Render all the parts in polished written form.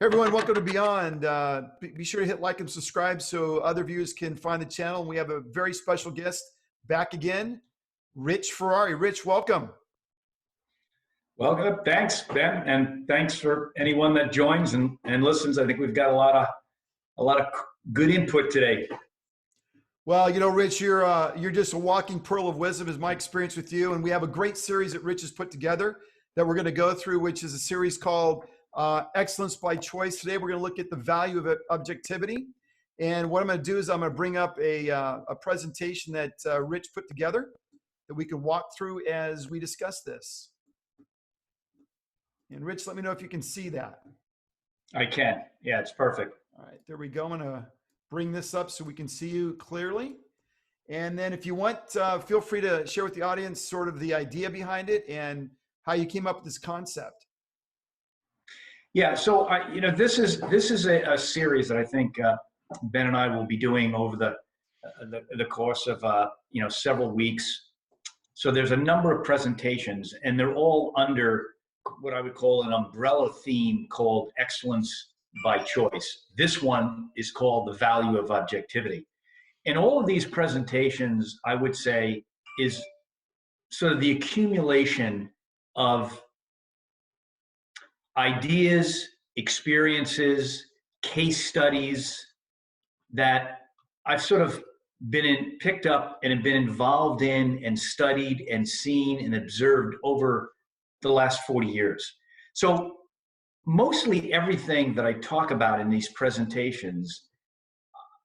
everyone, welcome to Beyond. Be sure to hit like and subscribe so other viewers can find the channel. And we have a very special guest back again, Rich Ferrari. Rich, welcome. Well, good. Thanks, Ben, and thanks for anyone that joins and listens. I think we've got a lot of good input today. Well, you know, Rich, you're just a walking pearl of wisdom, is my experience with you. And we have a great series that Rich has put together that we're going to go through, which is a series called Excellence by Choice. Today, we're going to look at the value of objectivity. And what I'm going to do is I'm going to bring up a presentation that Rich put together that we can walk through as we discuss this. And Rich, let me know if you can see that. I can. Yeah, it's perfect. All right, there we go. I'm going to bring this up so we can see you clearly. And then if you want, feel free to share with the audience sort of the idea behind it and how you came up with this concept. Yeah, so this is a series that I think Ben and I will be doing over the course of several weeks. So there's a number of presentations, and they're all under what I would call an umbrella theme called Excellence by Choice. This one is called The Value of Objectivity. And all of these presentations, I would say, is sort of the accumulation of ideas, experiences, case studies that I've sort of picked up and have been involved in and studied and seen and observed over the last 40 years. So mostly everything that I talk about in these presentations,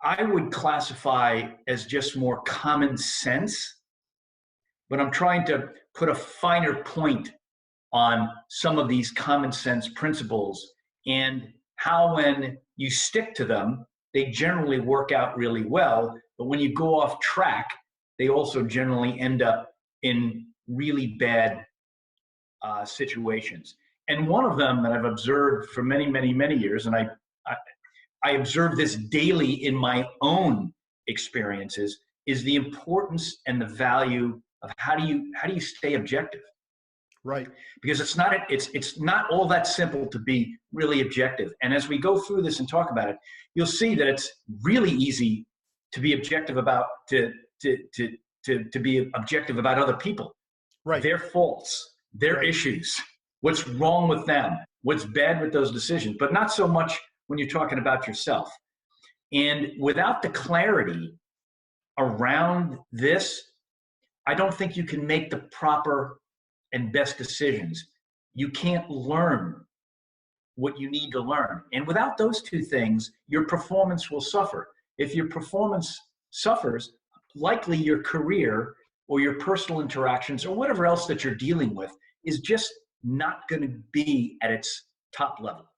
I would classify as just more common sense, but I'm trying to put a finer point on some of these common sense principles and how when you stick to them, they generally work out really well, but when you go off track, they also generally end up in really bad situations. And one of them that I've observed for many, many, many years, and I observe this daily in my own experiences, is the importance and the value of how do you stay objective. Right. Because it's not all that simple to be really objective. And as we go through this and talk about it, you'll see that it's really easy to be objective about to be objective about other people. Right. Their faults, their issues, what's wrong with them, what's bad with those decisions, but not so much when you're talking about yourself. And without the clarity around this, I don't think you can make the proper and best decisions. You can't learn what you need to learn. And without those two things, your performance will suffer. If your performance suffers, likely your career or your personal interactions or whatever else that you're dealing with is just not going to be at its top level.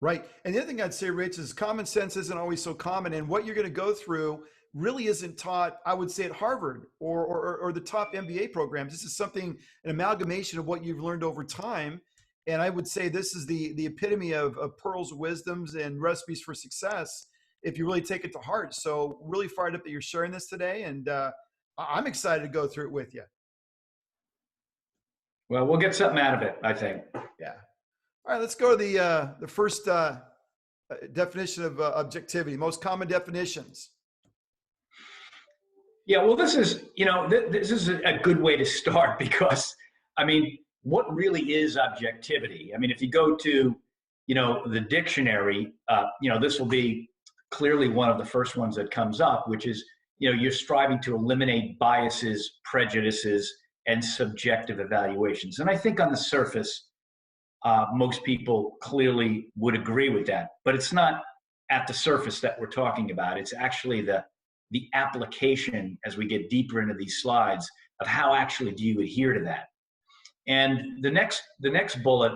Right. And the other thing I'd say, Rich, is common sense isn't always so common. And what you're going to go through really isn't taught, I would say, at Harvard or the top MBA programs. This is something, an amalgamation of what you've learned over time. And I would say this is the epitome of pearls of wisdoms and recipes for success if you really take it to heart. So really fired up that you're sharing this today. And I'm excited to go through it with you. Well, we'll get something out of it, I think. Yeah. All right, let's go to the first definition of objectivity, most common definitions. Yeah, well, this is a good way to start because, I mean, what really is objectivity? I mean, if you go to, the dictionary, this will be clearly one of the first ones that comes up, which is, you're striving to eliminate biases, prejudices, and subjective evaluations. And I think on the surface, most people clearly would agree with that, but it's not at the surface that we're talking about. It's actually the application as we get deeper into these slides of how actually do you adhere to that. And the next bullet,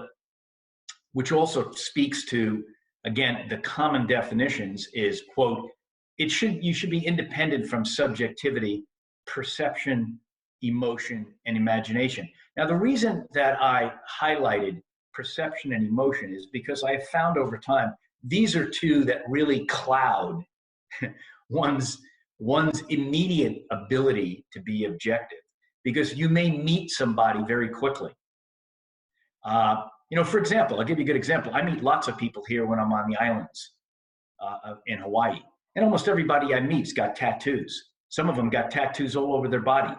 which also speaks to, again, the common definitions is, quote, you should be independent from subjectivity, perception, emotion, and imagination. Now, the reason that I highlighted perception and emotion is because I have found over time, these are two that really cloud one's immediate ability to be objective, because you may meet somebody very quickly. For example, I'll give you a good example. I meet lots of people here when I'm on the islands in Hawaii, and almost everybody I meet's got tattoos. Some of them got tattoos all over their body.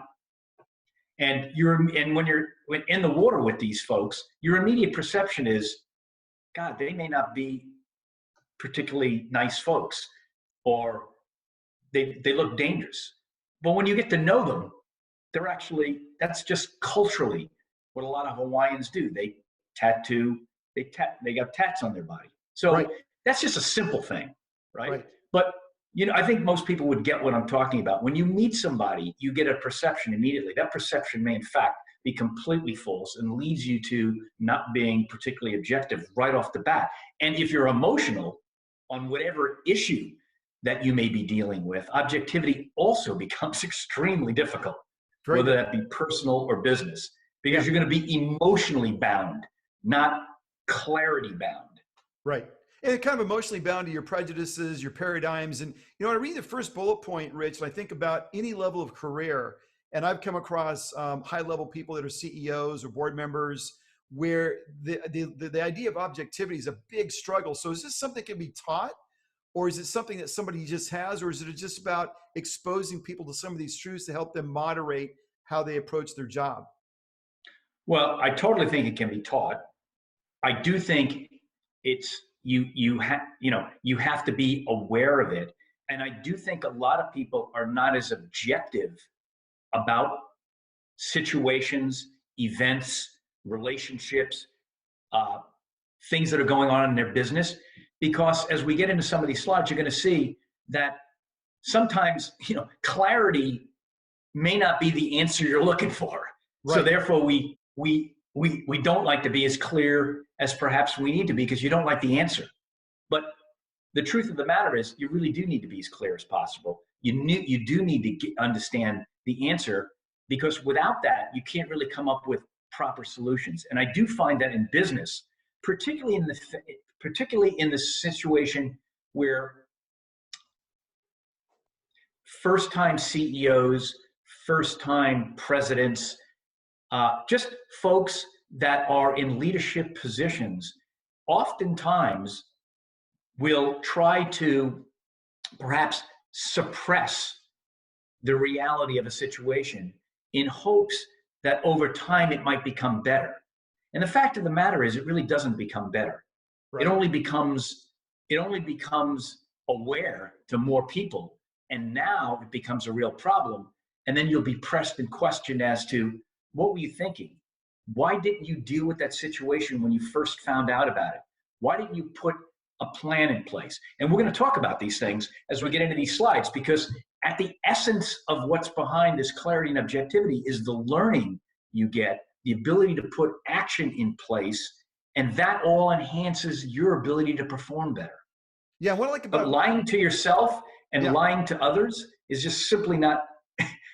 And when you're in the water with these folks, your immediate perception is, God, they may not be particularly nice folks, or they look dangerous. But when you get to know them, that's just culturally what a lot of Hawaiians do. They tattoo, they got tats on their body. So Right. that's just a simple thing, right? Right. But I think most people would get what I'm talking about. When you meet somebody, you get a perception immediately. That perception may in fact be completely false and leads you to not being particularly objective right off the bat. And if you're emotional on whatever issue that you may be dealing with, objectivity also becomes extremely difficult, whether that be personal or business, because you're going to be emotionally bound, not clarity bound. Right. And kind of emotionally bound to your prejudices, your paradigms. And, when I read the first bullet point, Rich, and I think about any level of career, and I've come across high level people that are CEOs or board members where the idea of objectivity is a big struggle. So is this something that can be taught, or is it something that somebody just has, or is it just about exposing people to some of these truths to help them moderate how they approach their job? Well, I totally think it can be taught. I do think it's you have to be aware of it, and I do think a lot of people are not as objective about situations, events, relationships, things that are going on in their business, because as we get into some of these slides, you're going to see that sometimes clarity may not be the answer you're looking for. Right. So therefore we don't like to be as clear as perhaps we need to be, because you don't like the answer. But the truth of the matter is, you really do need to be as clear as possible. You do need to understand the answer, because without that, you can't really come up with proper solutions. And I do find that in business, particularly in the situation where first-time CEOs, first-time presidents, just folks that are in leadership positions, oftentimes will try to perhaps suppress the reality of a situation in hopes that over time it might become better. And the fact of the matter is, it really doesn't become better. Right. It only becomes aware to more people, and now it becomes a real problem. And then you'll be pressed and questioned as to, what were you thinking? Why didn't you deal with that situation when you first found out about it? Why didn't you put a plan in place? And we're going to talk about these things as we get into these slides, because at the essence of what's behind this clarity and objectivity is the learning you get, the ability to put action in place, and that all enhances your ability to perform better. Yeah, what I like about but lying to yourself and lying to others is just simply not,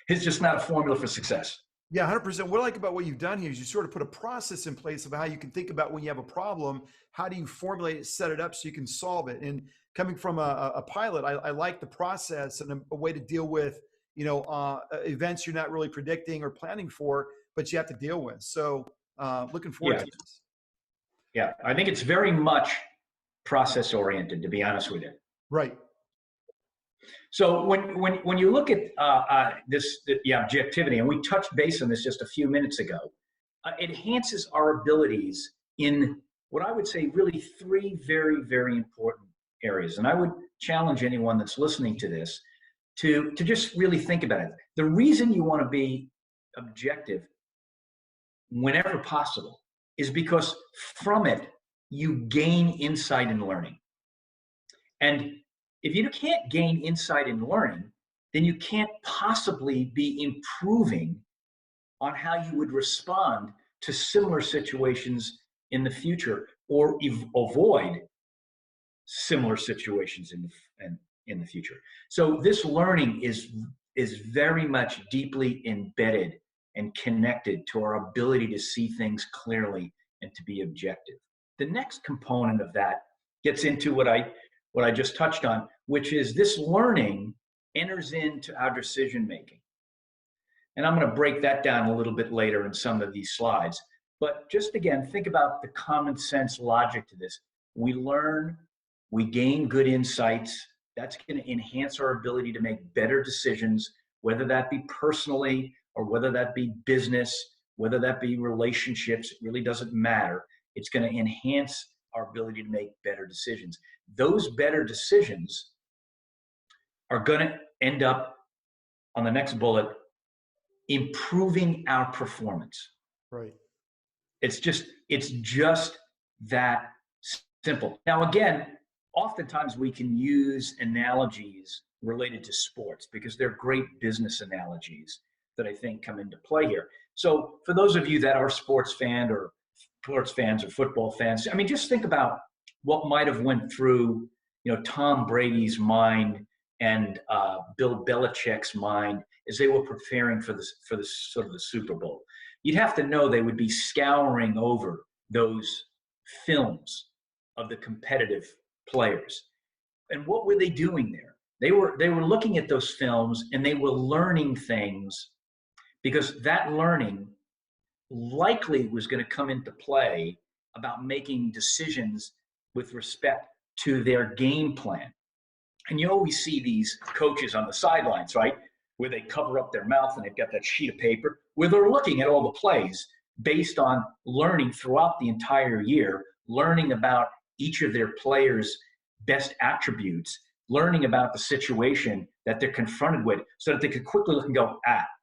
it's just not a formula for success. Yeah, 100%. What I like about what you've done here is you sort of put a process in place of how you can think about when you have a problem, how do you formulate it, set it up so you can solve it. And coming from a pilot, I like the process and a way to deal with, events you're not really predicting or planning for, but you have to deal with. So looking forward to this. Yeah, I think it's very much process oriented, to be honest with you. Right. So when you look at the objectivity, and we touched base on this just a few minutes ago, it enhances our abilities in what I would say really three very, very important areas. And I would challenge anyone that's listening to this to just really think about it. The reason you want to be objective whenever possible is because from it, you gain insight and learning. And if you can't gain insight and learning, then you can't possibly be improving on how you would respond to similar situations in the future, or avoid similar situations in the future. So this learning is very much deeply embedded and connected to our ability to see things clearly and to be objective. The next component of that gets into what I just touched on, which is this learning enters into our decision making. And I'm going to break that down a little bit later in some of these slides. But just again, think about the common sense logic to this. We learn, we gain good insights. That's going to enhance our ability to make better decisions, whether that be personally or whether that be business, whether that be relationships. It really doesn't matter. It's going to enhance our ability to make better decisions. Those better decisions are going to end up on the next bullet, improving our performance. Right. It's just that simple. Now, again, oftentimes we can use analogies related to sports because they're great business analogies that I think come into play here. So for those of you that are sports fans or football fans, I mean, just think about what might have went through, Tom Brady's mind and Bill Belichick's mind as they were preparing for the sort of the Super Bowl. You'd have to know they would be scouring over those films of the competitive players. And what were they doing there? They were looking at those films and they were learning things, because that learning likely was going to come into play about making decisions with respect to their game plan. And you always see these coaches on the sidelines, right, where they cover up their mouth and they've got that sheet of paper where they're looking at all the plays based on learning throughout the entire year, learning about each of their players' best attributes, learning about the situation that they're confronted with so that they could quickly look and go,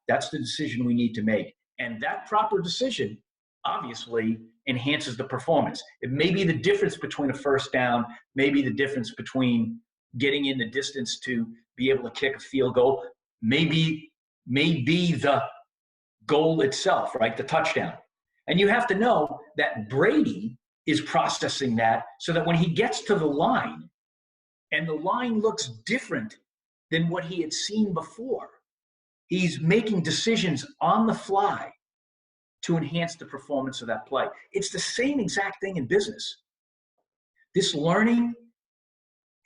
that's the decision we need to make. And that proper decision obviously enhances the performance. It may be the difference between a first down, maybe the difference between getting in the distance to be able to kick a field goal, maybe the goal itself, right? The touchdown. And you have to know that Brady is processing that so that when he gets to the line and the line looks different than what he had seen before, he's making decisions on the fly to enhance the performance of that play. It's the same exact thing in business. This learning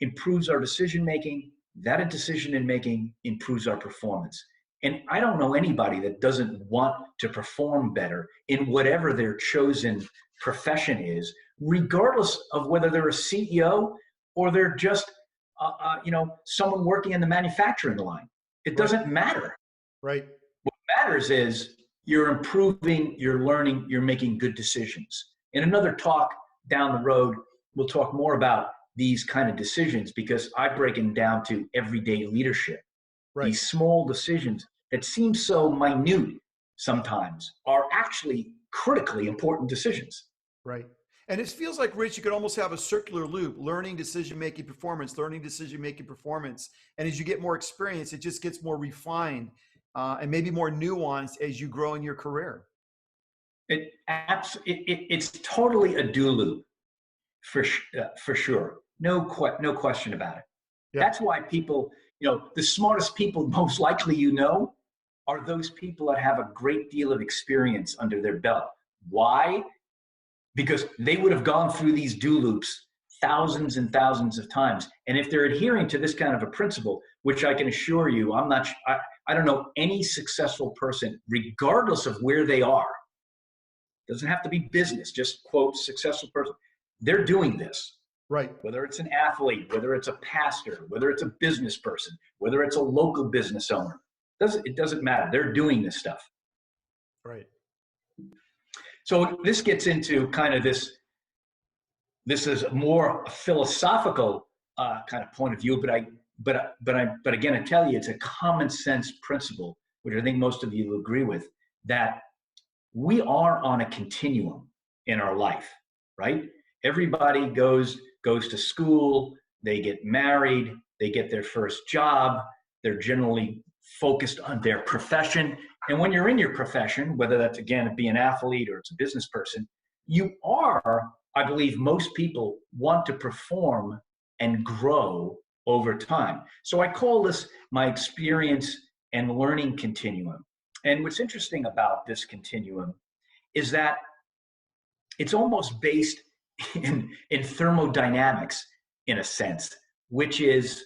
improves our decision-making. That decision-making improves our performance. And I don't know anybody that doesn't want to perform better in whatever their chosen profession is, regardless of whether they're a CEO or they're just, someone working in the manufacturing line. It doesn't matter. Right. What matters is you're improving, you're learning, you're making good decisions. In another talk down the road, we'll talk more about these kind of decisions because I break them down to everyday leadership. Right. These small decisions that seem so minute sometimes are actually critically important decisions. Right. And it feels like, Rich, you could almost have a circular loop: learning, decision-making, performance, learning, decision-making, performance. And as you get more experience, it just gets more refined and maybe more nuanced as you grow in your career. It's totally a do loop for sure. No question about it. Yeah. That's why people, the smartest people most likely are those people that have a great deal of experience under their belt. Why? Because they would have gone through these do loops thousands and thousands of times. And if they're adhering to this kind of a principle, which I can assure you, I don't know any successful person, regardless of where they are, doesn't have to be business, just quote, successful person. They're doing this. Right. Whether it's an athlete, whether it's a pastor, whether it's a business person, whether it's a local business owner, it doesn't matter. They're doing this stuff. Right. So this gets into kind of this is a more philosophical kind of point of view, but again, I tell you, it's a common sense principle, which I think most of you will agree with, that we are on a continuum in our life, right? Everybody goes to school, they get married, they get their first job, they're generally focused on their profession. And when you're in your profession, whether that's, again, be an athlete or it's a business person, you are, I believe most people want to perform and grow over time. So I call this my experience and learning continuum. And what's interesting about this continuum is that it's almost based in thermodynamics, in a sense, which is,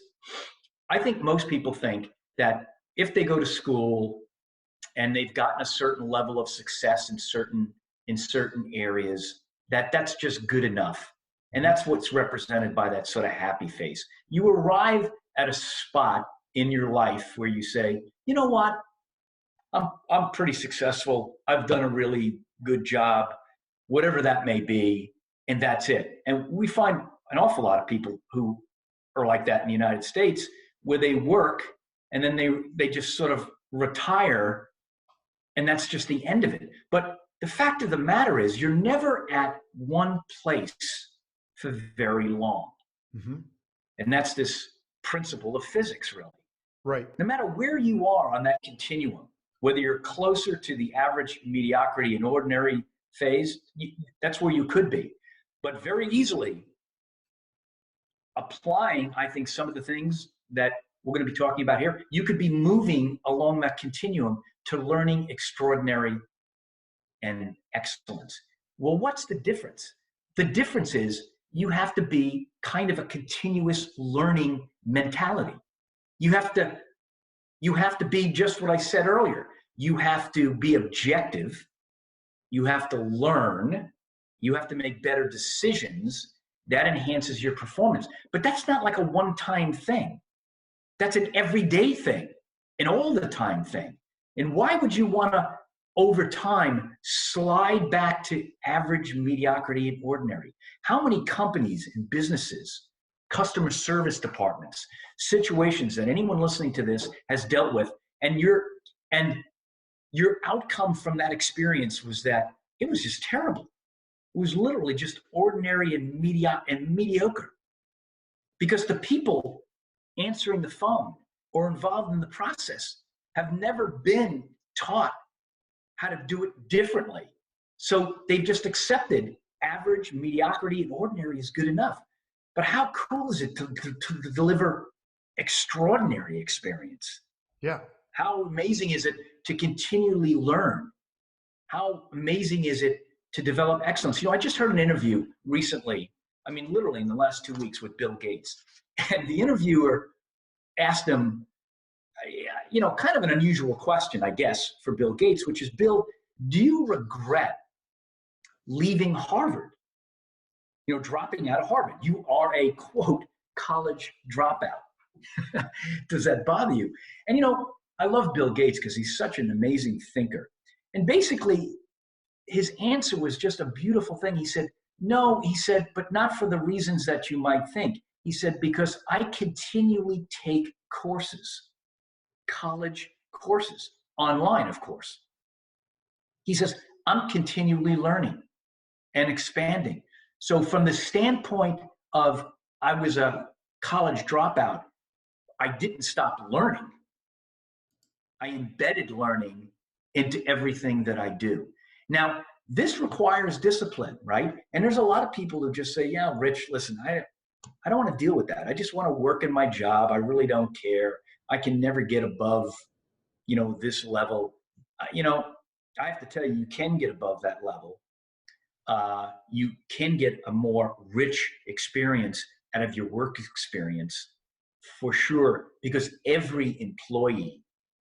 I think most people think that if they go to school and they've gotten a certain level of success in certain in certain areas, that's just good enough. And that's what's represented by that sort of happy face. You arrive at a spot in your life where you say, you know what, I'm pretty successful. I've done a really good job, whatever that may be, and that's it. And we find an awful lot of people who are like that in the United States, where they work and then they just sort of retire, and that's just the end of it. But the fact of the matter is, you're never at one place for very long. Mm-hmm. And that's this principle of physics, really. Right. No matter where you are on that continuum, whether you're closer to the average, mediocrity, and ordinary phase, that's where you could be. But very easily, applying, I think, some of the things that we're going to be talking about here, you could be moving along that continuum to learning extraordinary and excellence. Well, what's the difference? The difference is you have to be kind of a continuous learning mentality. You have to be just what I said earlier. You have to be objective. You have to learn. You have to make better decisions. That enhances your performance. But that's not like a one-time thing. That's an everyday thing, an all the time thing. And why would you want to, over time, slide back to average, mediocrity, and ordinary? How many companies and businesses, customer service departments, situations that anyone listening to this has dealt with, and your outcome from that experience was that it was just terrible. It was literally just ordinary and mediocre. Because the people answering the phone or involved in the process have never been taught how to do it differently. So they've just accepted average, mediocrity, and ordinary is good enough. But how cool is it to deliver extraordinary experience? Yeah. How amazing is it to continually learn? How amazing is it to develop excellence? You know, I just heard an interview recently, I mean, literally in the last 2 weeks, with Bill Gates. And the interviewer asked him, you know, kind of an unusual question, I guess, for Bill Gates, which is, Bill, do you regret leaving Harvard? You know, dropping out of Harvard. You are a, quote, college dropout. Does that bother you? And, you know, I love Bill Gates because he's such an amazing thinker. And basically, his answer was just a beautiful thing. He said, no, he said, but not for the reasons that you might think. He said, because I continually take courses, college courses, online, of course. He says, I'm continually learning and expanding. So from the standpoint of I was a college dropout, I didn't stop learning. I embedded learning into everything that I do. Now, this requires discipline, right? And there's a lot of people who just say, yeah, Rich, listen, I don't want to deal with that. I just want to work in my job. I really don't care. I can never get above, you know, this level. You know, I have to tell you, you can get above that level. You can get a more rich experience out of your work experience for sure, because every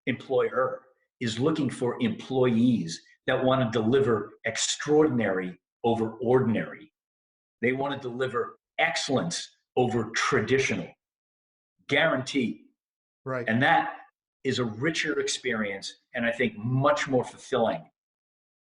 employer is looking for employees that want to deliver extraordinary over ordinary. They want to deliver excellence over traditional, guaranteed. Right. And that is a richer experience, and I think much more fulfilling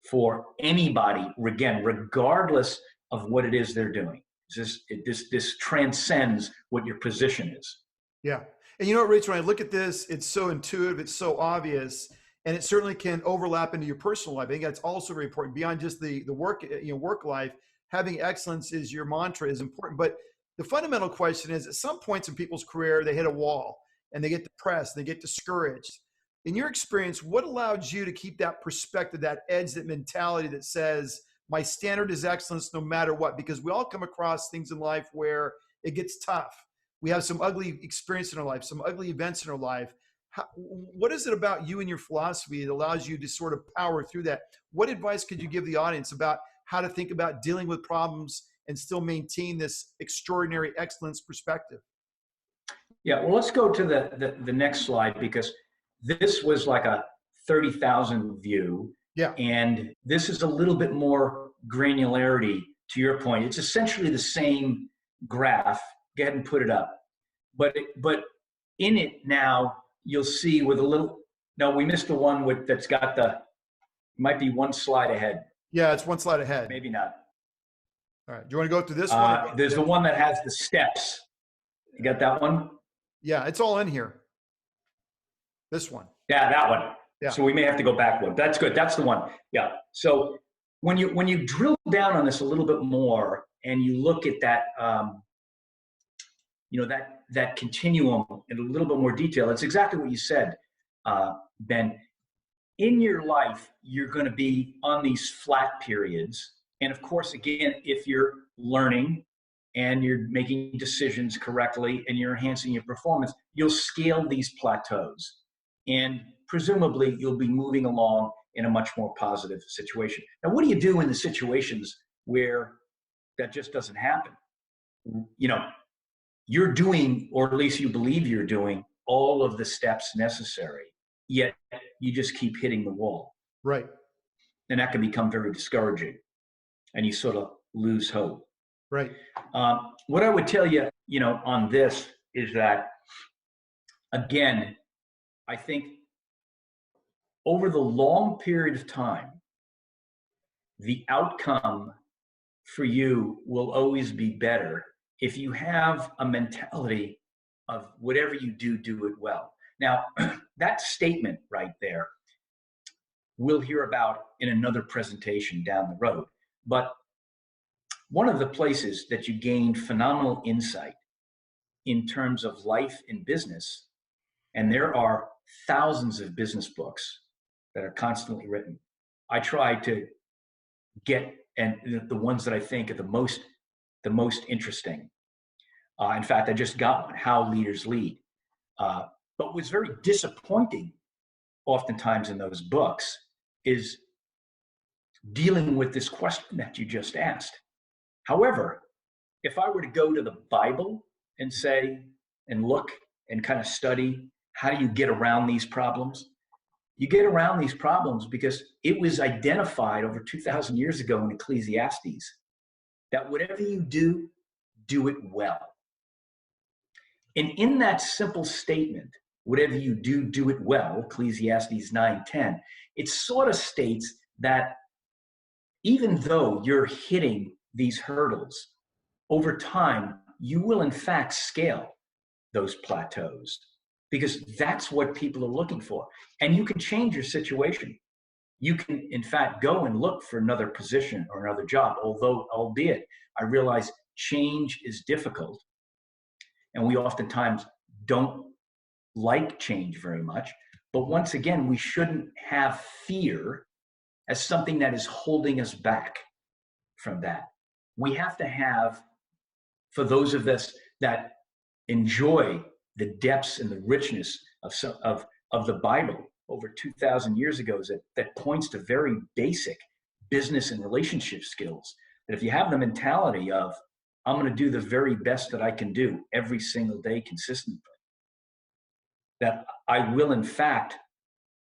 for anybody, again, regardless of what it is they're doing. This transcends what your position is. Yeah. And you know what, Rich, when I look at this, it's so intuitive, it's so obvious, and it certainly can overlap into your personal life. I think that's also very important. Beyond just the work, work life, having excellence is your mantra is important. But the fundamental question is, at some points in people's career, they hit a wall and they get depressed, they get discouraged. In your experience, what allowed you to keep that perspective, that edge, that mentality that says, my standard is excellence no matter what? Because we all come across things in life where it gets tough. We have some ugly experience in our life, some ugly events in our life. What is it about you and your philosophy that allows you to sort of power through that? What advice could you give the audience about how to think about dealing with problems and still maintain this extraordinary excellence perspective? Yeah, well, let's go to the next slide, because this was like a 30,000 view. Yeah. And this is a little bit more granularity to your point. It's essentially the same graph. Go ahead and put it up. But in it now, you'll see with a little, no, we missed the one that's got might be one slide ahead. Yeah, it's one slide ahead. Maybe not. All right. Do you want to go through this one? There's the one that has the steps. You got that one? Yeah, it's all in here. This one. Yeah, that one. Yeah. So we may have to go back one. That's good. That's the one. Yeah. So when you drill down on this a little bit more and you look at that, that continuum in a little bit more detail, it's exactly what you said, Ben. In your life, you're going to be on these flat periods. And of course, again, if you're learning and you're making decisions correctly and you're enhancing your performance, you'll scale these plateaus. And presumably, you'll be moving along in a much more positive situation. Now, what do you do in the situations where that just doesn't happen? You're doing, or at least you believe you're doing, all of the steps necessary, yet you just keep hitting the wall. Right. And that can become very discouraging, and you sort of lose hope. Right. What I would tell you, on this is that, again, I think over the long period of time, the outcome for you will always be better if you have a mentality of whatever you do, do it well. Now, that statement right there, we'll hear about in another presentation down the road. But one of the places that you gain phenomenal insight in terms of life and business, and there are thousands of business books that are constantly written. I try to get the ones that I think are the most interesting. In fact, I just got one, How Leaders Lead. But what's very disappointing oftentimes in those books is dealing with this question that you just asked. However, if I were to go to the Bible and say, and look and kind of study, how do you get around these problems? You get around these problems because it was identified over 2,000 years ago in Ecclesiastes that whatever you do, do it well. And in that simple statement, whatever you do, do it well, Ecclesiastes 9:10, it sort of states that even though you're hitting these hurdles, over time, you will in fact scale those plateaus, because that's what people are looking for. And you can change your situation. You can, in fact, go and look for another position or another job, albeit I realize change is difficult. And we oftentimes don't like change very much. But once again, we shouldn't have fear as something that is holding us back from that. We have to have, for those of us that enjoy the depths and the richness of the Bible over 2,000 years ago, that points to very basic business and relationship skills. That if you have the mentality of, I'm going to do the very best that I can do every single day consistently, that I will in fact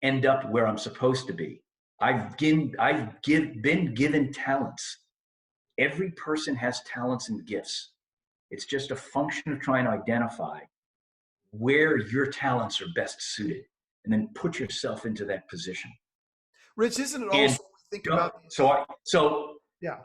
end up where I'm supposed to be. I've been given talents. Every person has talents and gifts. It's just a function of trying to identify where your talents are best suited and then put yourself into that position. Rich, isn't it also think about? Yeah.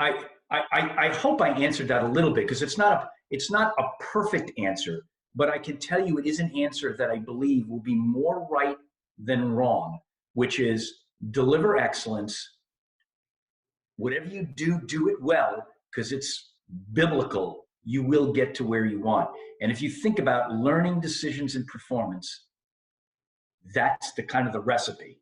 I hope I answered that a little bit, because it's not a perfect answer, but I can tell you it is an answer that I believe will be more right than wrong, which is deliver excellence. Whatever you do, do it well, because it's biblical. You will get to where you want. And if you think about learning, decisions, and performance, that's the kind of the recipe.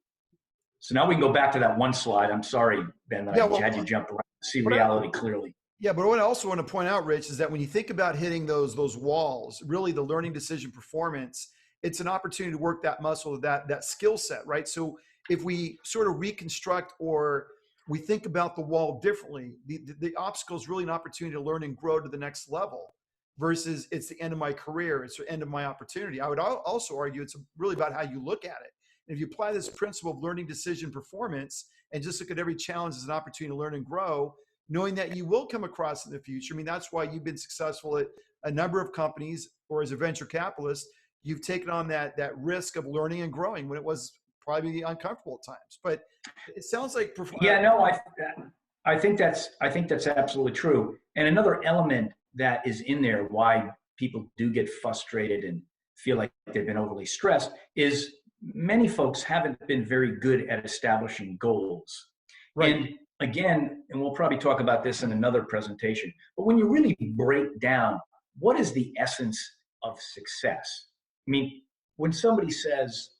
So now we can go back to that one slide. I'm sorry, Ben, that I had you jump around to see reality clearly. Yeah, but what I also want to point out, Rich, is that when you think about hitting those walls, really the learning, decision, performance, it's an opportunity to work that muscle, that skill set, right? So if we sort of reconstruct or we think about the wall differently, the obstacle is really an opportunity to learn and grow to the next level, versus it's the end of my career, it's the end of my opportunity. I would also argue it's really about how you look at it. If you apply this principle of learning, decision, performance, and just look at every challenge as an opportunity to learn and grow, knowing that you will come across in the future. I mean, that's why you've been successful at a number of companies, or as a venture capitalist, you've taken on that risk of learning and growing when it was probably uncomfortable at times. But it sounds like I think that's absolutely true. And another element that is in there why people do get frustrated and feel like they've been overly stressed is many folks haven't been very good at establishing goals. Right. And again, and we'll probably talk about this in another presentation, but when you really break down what is the essence of success? I mean, when somebody says,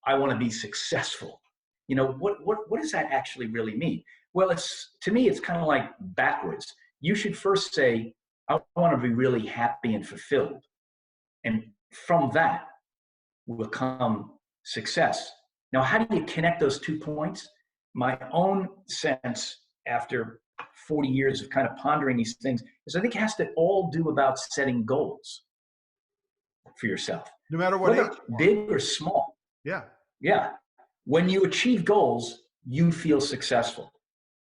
I want to be successful, what does that actually really mean? Well, to me, it's kind of like backwards. You should first say, I want to be really happy and fulfilled. And from that will come success. Now, how do you connect those 2 points? My own sense after 40 years of kind of pondering these things is I think it has to all do about setting goals for yourself. No matter what whether age, big or small. Yeah. Yeah. When you achieve goals, you feel successful.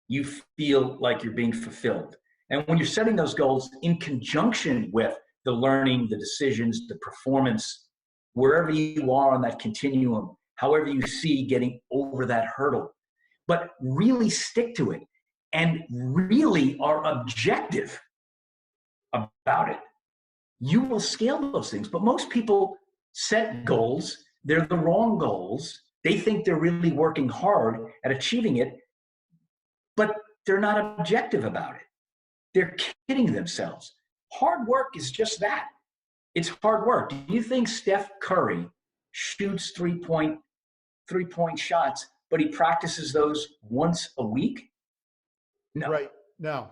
You feel like you're being fulfilled. And when you're setting those goals in conjunction with the learning, the decisions, the performance, wherever you are on that continuum, however you see getting over that hurdle, but really stick to it and really are objective about it, you will scale those things. But most people set goals, they're the wrong goals. They think they're really working hard at achieving it, but they're not objective about it. They're kidding themselves. Hard work is just that. It's hard work. Do you think Steph Curry shoots three-point shots, but he practices those once a week? No. Right. No.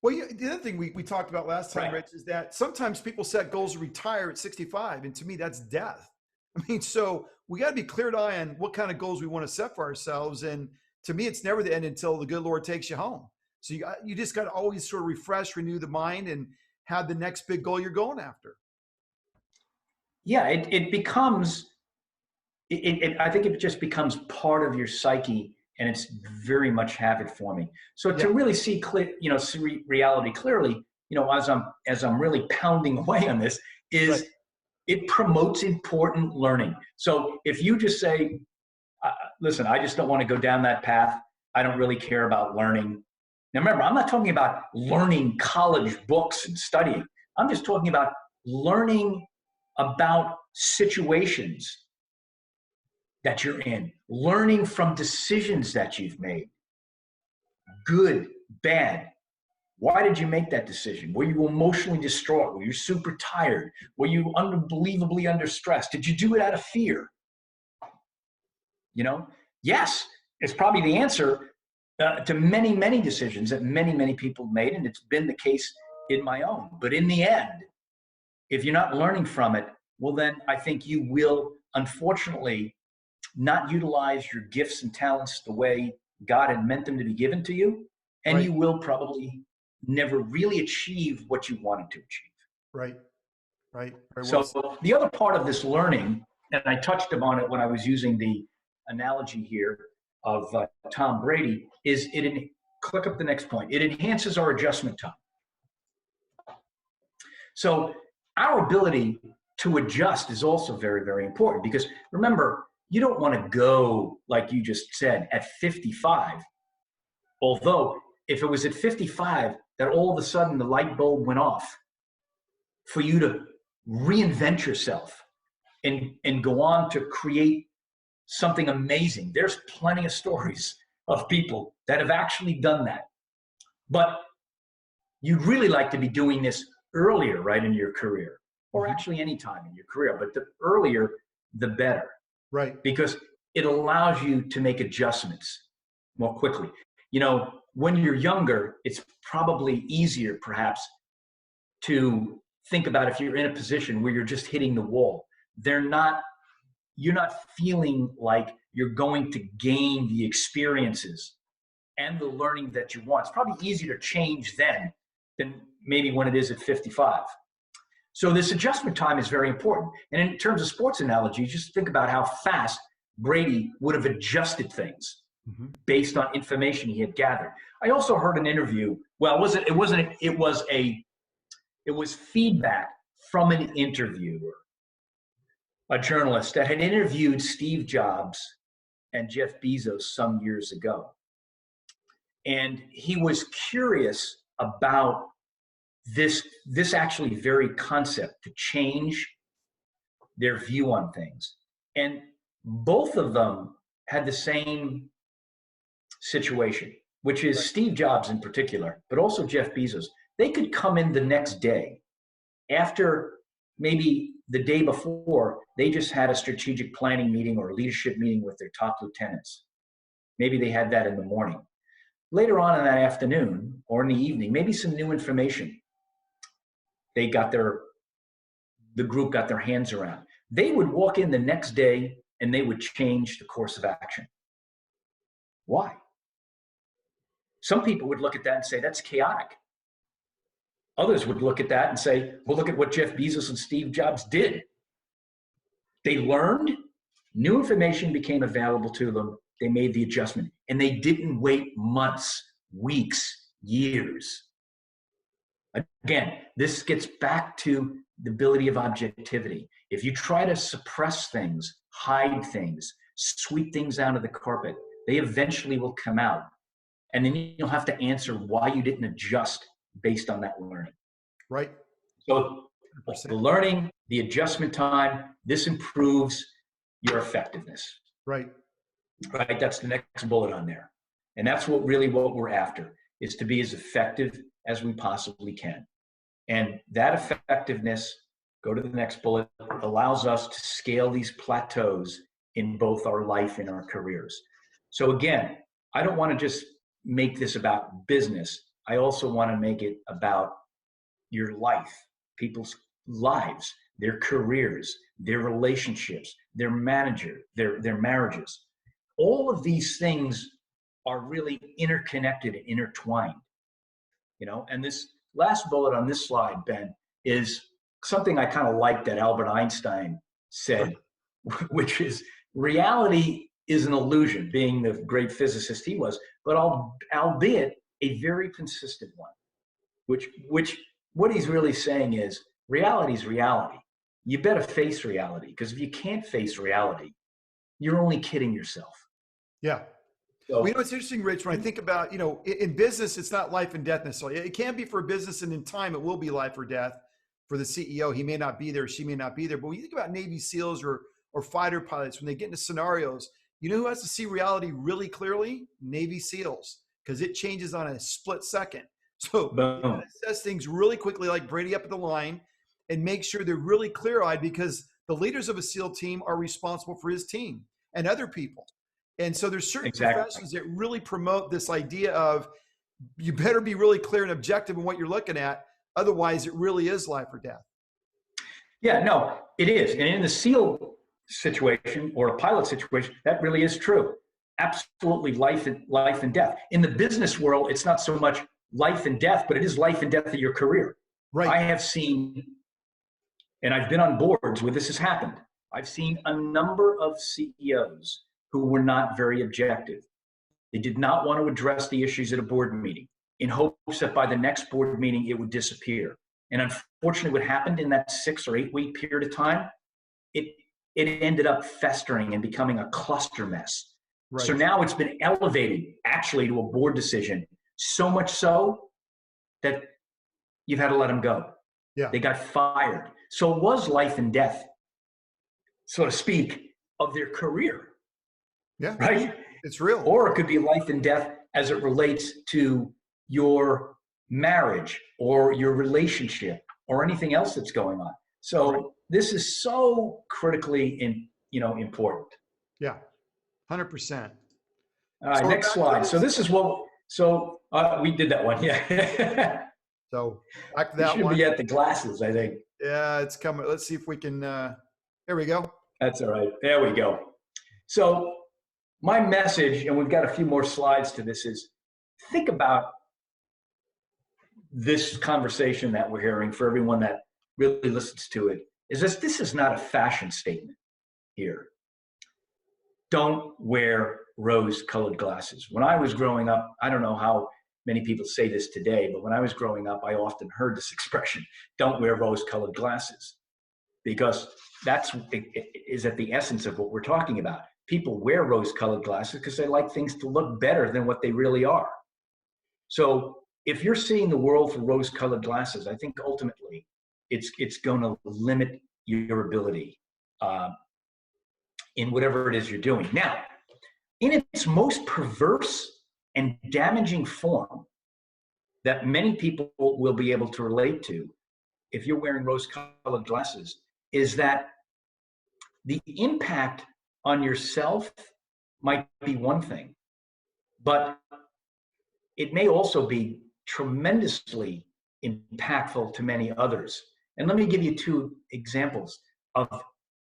Well, the other thing we talked about last time, Right. Rich, is that sometimes people set goals to retire at 65. And to me, that's death. I mean, so we got to be clear-eyed on what kind of goals we want to set for ourselves. And to me, it's never the end until the good Lord takes you home. So you just got to always sort of refresh, renew the mind, and have the next big goal you're going after. Yeah, it becomes, I think it just becomes part of your psyche, and it's very much habit forming. So to really see clear, see reality clearly, as I'm really pounding away on this, is Right. It promotes important learning. So if you just say, listen, I just don't want to go down that path. I don't really care about learning. Now remember, I'm not talking about learning college books and studying. I'm just talking about learning about situations that you're in, learning from decisions that you've made, good, bad. Why did you make that decision? Were you emotionally distraught? Were you super tired? Were you unbelievably under stress? Did you do it out of fear? Yes, it's probably the answer to many, many decisions that many, many people made, and it's been the case in my own. But in the end, if you're not learning from it, well, then I think you will, unfortunately, not utilize your gifts and talents the way God had meant them to be given to you, and Right. you will probably never really achieve what you wanted to achieve. Right. Right. Very So well said. the other part of this learning, and I touched upon it when I was using the analogy here of Tom Brady, is click up the next point. It enhances our adjustment time. So our ability to adjust is also very, very important, because remember, you don't want to go, like you just said, at 55. Although if it was at 55 that all of a sudden the light bulb went off for you to reinvent yourself and go on to create something amazing. There's plenty of stories of people that have actually done that. But you'd really like to be doing this earlier, right, in your career, or actually any time in your career, but the earlier, the better. Right. Because it allows you to make adjustments more quickly. When you're younger, it's probably easier perhaps to think about if you're in a position where you're just hitting the wall. You're not feeling like you're going to gain the experiences and the learning that you want. It's probably easier to change then than maybe when it is at 55. So this adjustment time is very important. And in terms of sports analogy, just think about how fast Brady would have adjusted things Mm-hmm. based on information he had gathered. I also heard an interview. Well, it was feedback from an interviewer, a journalist that had interviewed Steve Jobs and Jeff Bezos some years ago. And he was curious about this actually very concept to change their view on things. And both of them had the same situation, which is Steve Jobs in particular, but also Jeff Bezos. They could come in the next day after maybe the day before, they just had a strategic planning meeting or a leadership meeting with their top lieutenants. Maybe they had that in the morning. Later on in that afternoon or in the evening, maybe some new information the group got their hands around. They would walk in the next day and they would change the course of action. Why? Some people would look at that and say, that's chaotic. Others would look at that and say, well, look at what Jeff Bezos and Steve Jobs did. They learned, new information became available to them, they made the adjustment, and they didn't wait months, weeks, years. Again, this gets back to the ability of objectivity. If you try to suppress things, hide things, sweep things under the carpet, they eventually will come out. And then you'll have to answer why you didn't adjust based on that learning. Right. So 100%. the learning, the adjustment time, this improves your effectiveness. Right. Right. That's the next bullet on there. And that's what we're after, is to be as effective as we possibly can. And that effectiveness, go to the next bullet, allows us to scale these plateaus in both our life and our careers. So again, I don't want to just make this about business. I also want to make it about your life, people's lives, their careers, their relationships, their marriages. All of these things are really interconnected and intertwined, and this last bullet on this slide, Ben, is something I kind of like that Albert Einstein said, which is reality is an illusion, being the great physicist he was, but albeit a very consistent one, which what he's really saying is reality is reality. You better face reality, because if you can't face reality, you're only kidding yourself. Yeah. So, Well, it's interesting, Rich, when I think about, in business, it's not life and death necessarily. It can be for a business, and in time, it will be life or death for the CEO. He may not be there, she may not be there. But when you think about Navy SEALs or fighter pilots, when they get into scenarios, you know who has to see reality really clearly? Navy SEALs, because it changes on a split second. So you gotta assess things really quickly, like Brady up at the line, and make sure they're really clear-eyed, because the leaders of a SEAL team are responsible for his team and other people. And so there's certain professions that really promote this idea of you better be really clear and objective in what you're looking at. Otherwise, it really is life or death. Yeah, no, it is. And in the SEAL situation or a pilot situation, that really is true. Absolutely life and death. In the business world, it's not so much life and death, but it is life and death of your career. Right. I have seen, and I've been on boards where this has happened. I've seen a number of CEOs who were not very objective. They did not want to address the issues at a board meeting in hopes that by the next board meeting, it would disappear. And unfortunately, what happened in that 6 or 8 week period of time, it ended up festering and becoming a cluster mess. Right. So now it's been elevated actually to a board decision, so much so that you've had to let them go. Yeah. They got fired. So it was life and death, so to speak, of their career. Yeah. Right? It's real. Or it could be life and death as it relates to your marriage or your relationship or anything else that's going on. So this is so critically important. Yeah. 100%. All right, next slide. So this is we did that one. Yeah. So back to that should one. be at the glasses, I think. Yeah, it's coming. Let's see if we can, there we go. That's all right. There we go. So my message, and we've got a few more slides to this, is think about this conversation that we're hearing for everyone that really listens to it, is this is not a fashion statement here. don't wear rose-colored glasses. When I was growing up, I don't know how many people say this today, but when I was growing up, I often heard this expression, don't wear rose-colored glasses, because that's is at the essence of what we're talking about. People wear rose-colored glasses because they like things to look better than what they really are. So if you're seeing the world through rose-colored glasses, I think ultimately it's going to limit your ability in whatever it is you're doing. Now, in its most perverse and damaging form that many people will be able to relate to if you're wearing rose-colored glasses, is that the impact on yourself might be one thing, but it may also be tremendously impactful to many others. And let me give you two examples of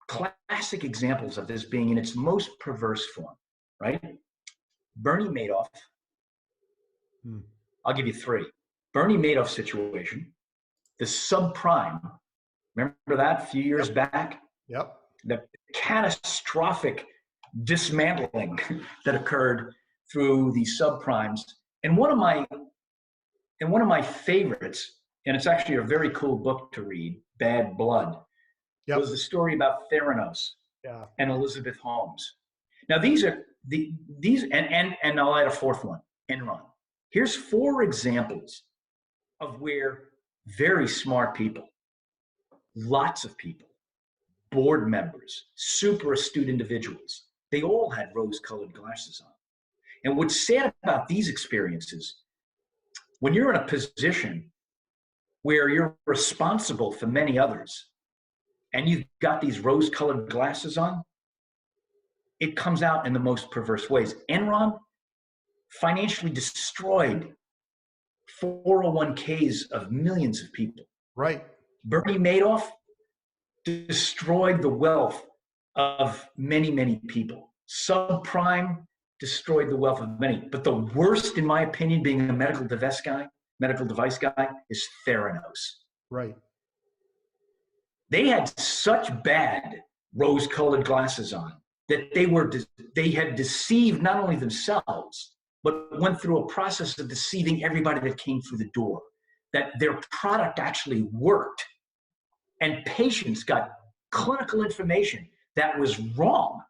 classic examples of this being in its most perverse form, right? Bernie Madoff. I'll give you three. Bernie Madoff situation, the subprime. Remember that a few years back? Yep. The catastrophic dismantling that occurred through the subprimes. And one of my favorites, and it's actually a very cool book to read, Bad Blood, was the story about Theranos and Elizabeth Holmes. Now these and I'll add a fourth one, Enron. Here's four examples of where very smart people, lots of people, board members, super astute individuals, they all had rose-colored glasses on. And what's sad about these experiences, when you're in a position where you're responsible for many others and you've got these rose-colored glasses on, it comes out in the most perverse ways. Enron financially destroyed 401ks of millions of people. Right. Bernie Madoff destroyed the wealth of many, many people. Subprime destroyed the wealth of many. But the worst, in my opinion, being a medical device guy, is Theranos. Right. They had such bad rose-colored glasses on that they had deceived not only themselves, but went through a process of deceiving everybody that came through the door, that their product actually worked. And patients got clinical information that was wrong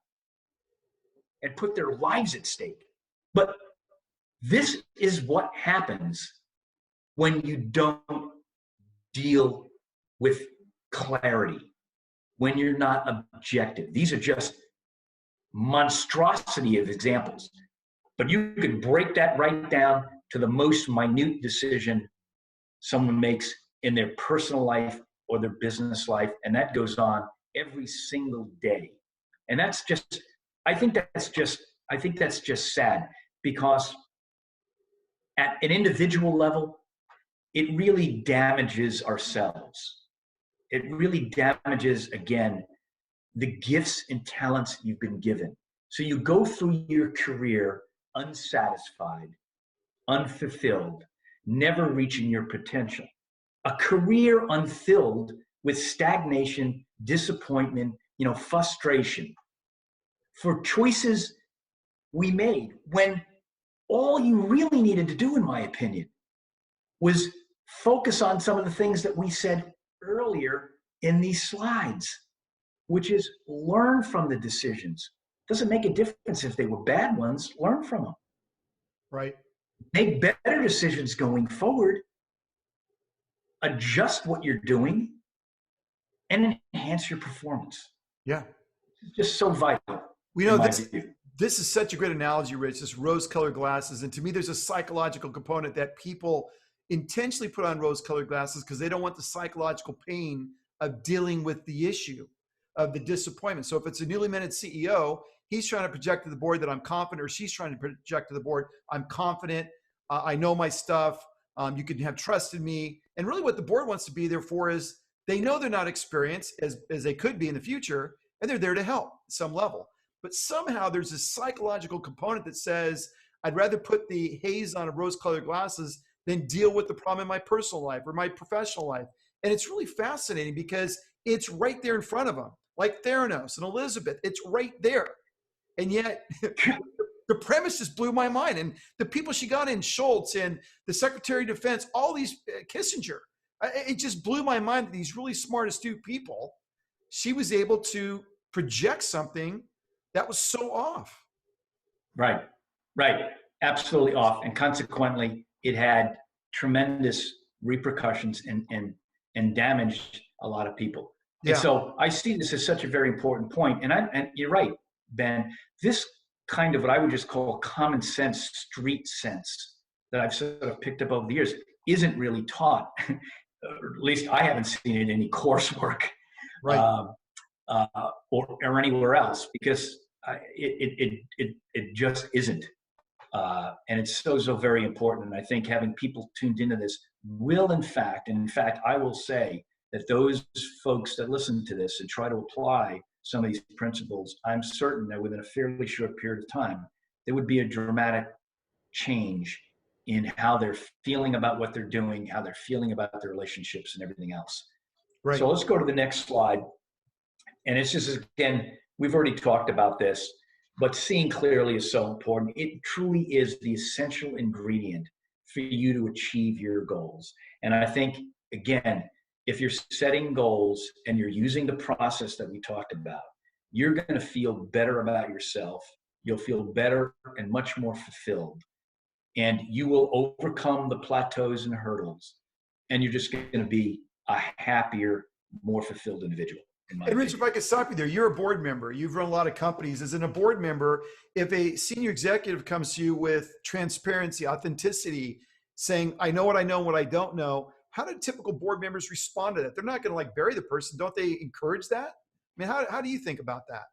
and put their lives at stake. But this is what happens when you don't deal with clarity, when you're not objective. These are just monstrosity of examples. But you could break that right down to the most minute decision someone makes in their personal life or their business life, and that goes on every single day. And that's just, I think that's just sad, because at an individual level, it really damages ourselves. It really damages, again, the gifts and talents you've been given. So you go through your career unsatisfied, unfulfilled, never reaching your potential. A career unfilled with stagnation, disappointment, frustration for choices we made, when all you really needed to do, in my opinion, was focus on some of the things that we said earlier in these slides, which is learn from the decisions. Doesn't make a difference if they were bad ones, learn from them. Right. Make better decisions going forward, adjust what you're doing, and enhance your performance. Yeah. It's just so vital. This is such a great analogy, Rich, this rose-colored glasses. And to me, there's a psychological component that people intentionally put on rose-colored glasses because they don't want the psychological pain of dealing with the issue of the disappointment. So if it's a newly minted CEO, he's trying to project to the board that I'm confident, or she's trying to project to the board, I'm confident, I know my stuff, you can have trust in me. And really what the board wants to be there for is they know they're not experienced as they could be in the future, and they're there to help at some level. But somehow there's this psychological component that says, I'd rather put the haze on of rose-colored glasses than deal with the problem in my personal life or my professional life. And it's really fascinating because it's right there in front of them, like Theranos and Elizabeth. It's right there. And yet the premise just blew my mind. And the people she got in, Schultz and the Secretary of Defense, all these, Kissinger, it just blew my mind that these really smart, astute people, she was able to project something that was so off. Right, right. Absolutely off. And consequently, it had tremendous repercussions and damaged a lot of people. Yeah. And so I see this as such a very important point. And you're right, Ben, this kind of what I would just call common sense, street sense that I've sort of picked up over the years isn't really taught. Or at least I haven't seen it in any coursework, Right. or anywhere else, because it just isn't. And it's so very important. And I think having people tuned into this will, in fact, I will say that those folks that listen to this and try to apply some of these principles, I'm certain that within a fairly short period of time, there would be a dramatic change in how they're feeling about what they're doing, how they're feeling about their relationships and everything else. Right. So let's go to the next slide. And it's just, again, we've already talked about this, but seeing clearly is so important. It truly is the essential ingredient for you to achieve your goals. And I think, again, if you're setting goals and you're using the process that we talked about, you're going to feel better about yourself. You'll feel better and much more fulfilled. And you will overcome the plateaus and hurdles. And you're just going to be a happier, more fulfilled individual. And Rich, if I could stop you there, you're a board member. You've run a lot of companies. As a board member, if a senior executive comes to you with transparency, authenticity, saying, I know what I know and what I don't know, how do typical board members respond to that? They're not going to like bury the person. Don't they encourage that? I mean, how do you think about that?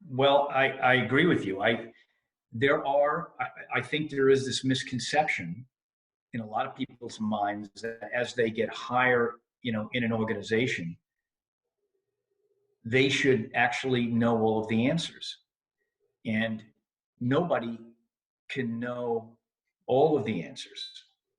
Well, I agree with you. I think there is this misconception in a lot of people's minds that as they get higher, in an organization, they should actually know all of the answers. And nobody can know all of the answers.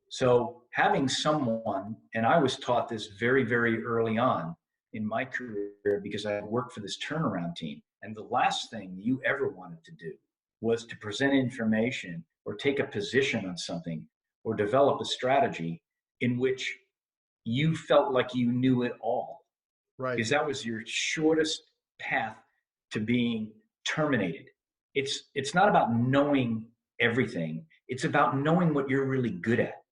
So having someone, and I was taught this very, very early on in my career because I worked for this turnaround team. And the last thing you ever wanted to do was to present information or take a position on something or develop a strategy in which you felt like you knew it all. Right. Because that was your shortest path to being terminated. It's not about knowing everything. It's about knowing what you're really good at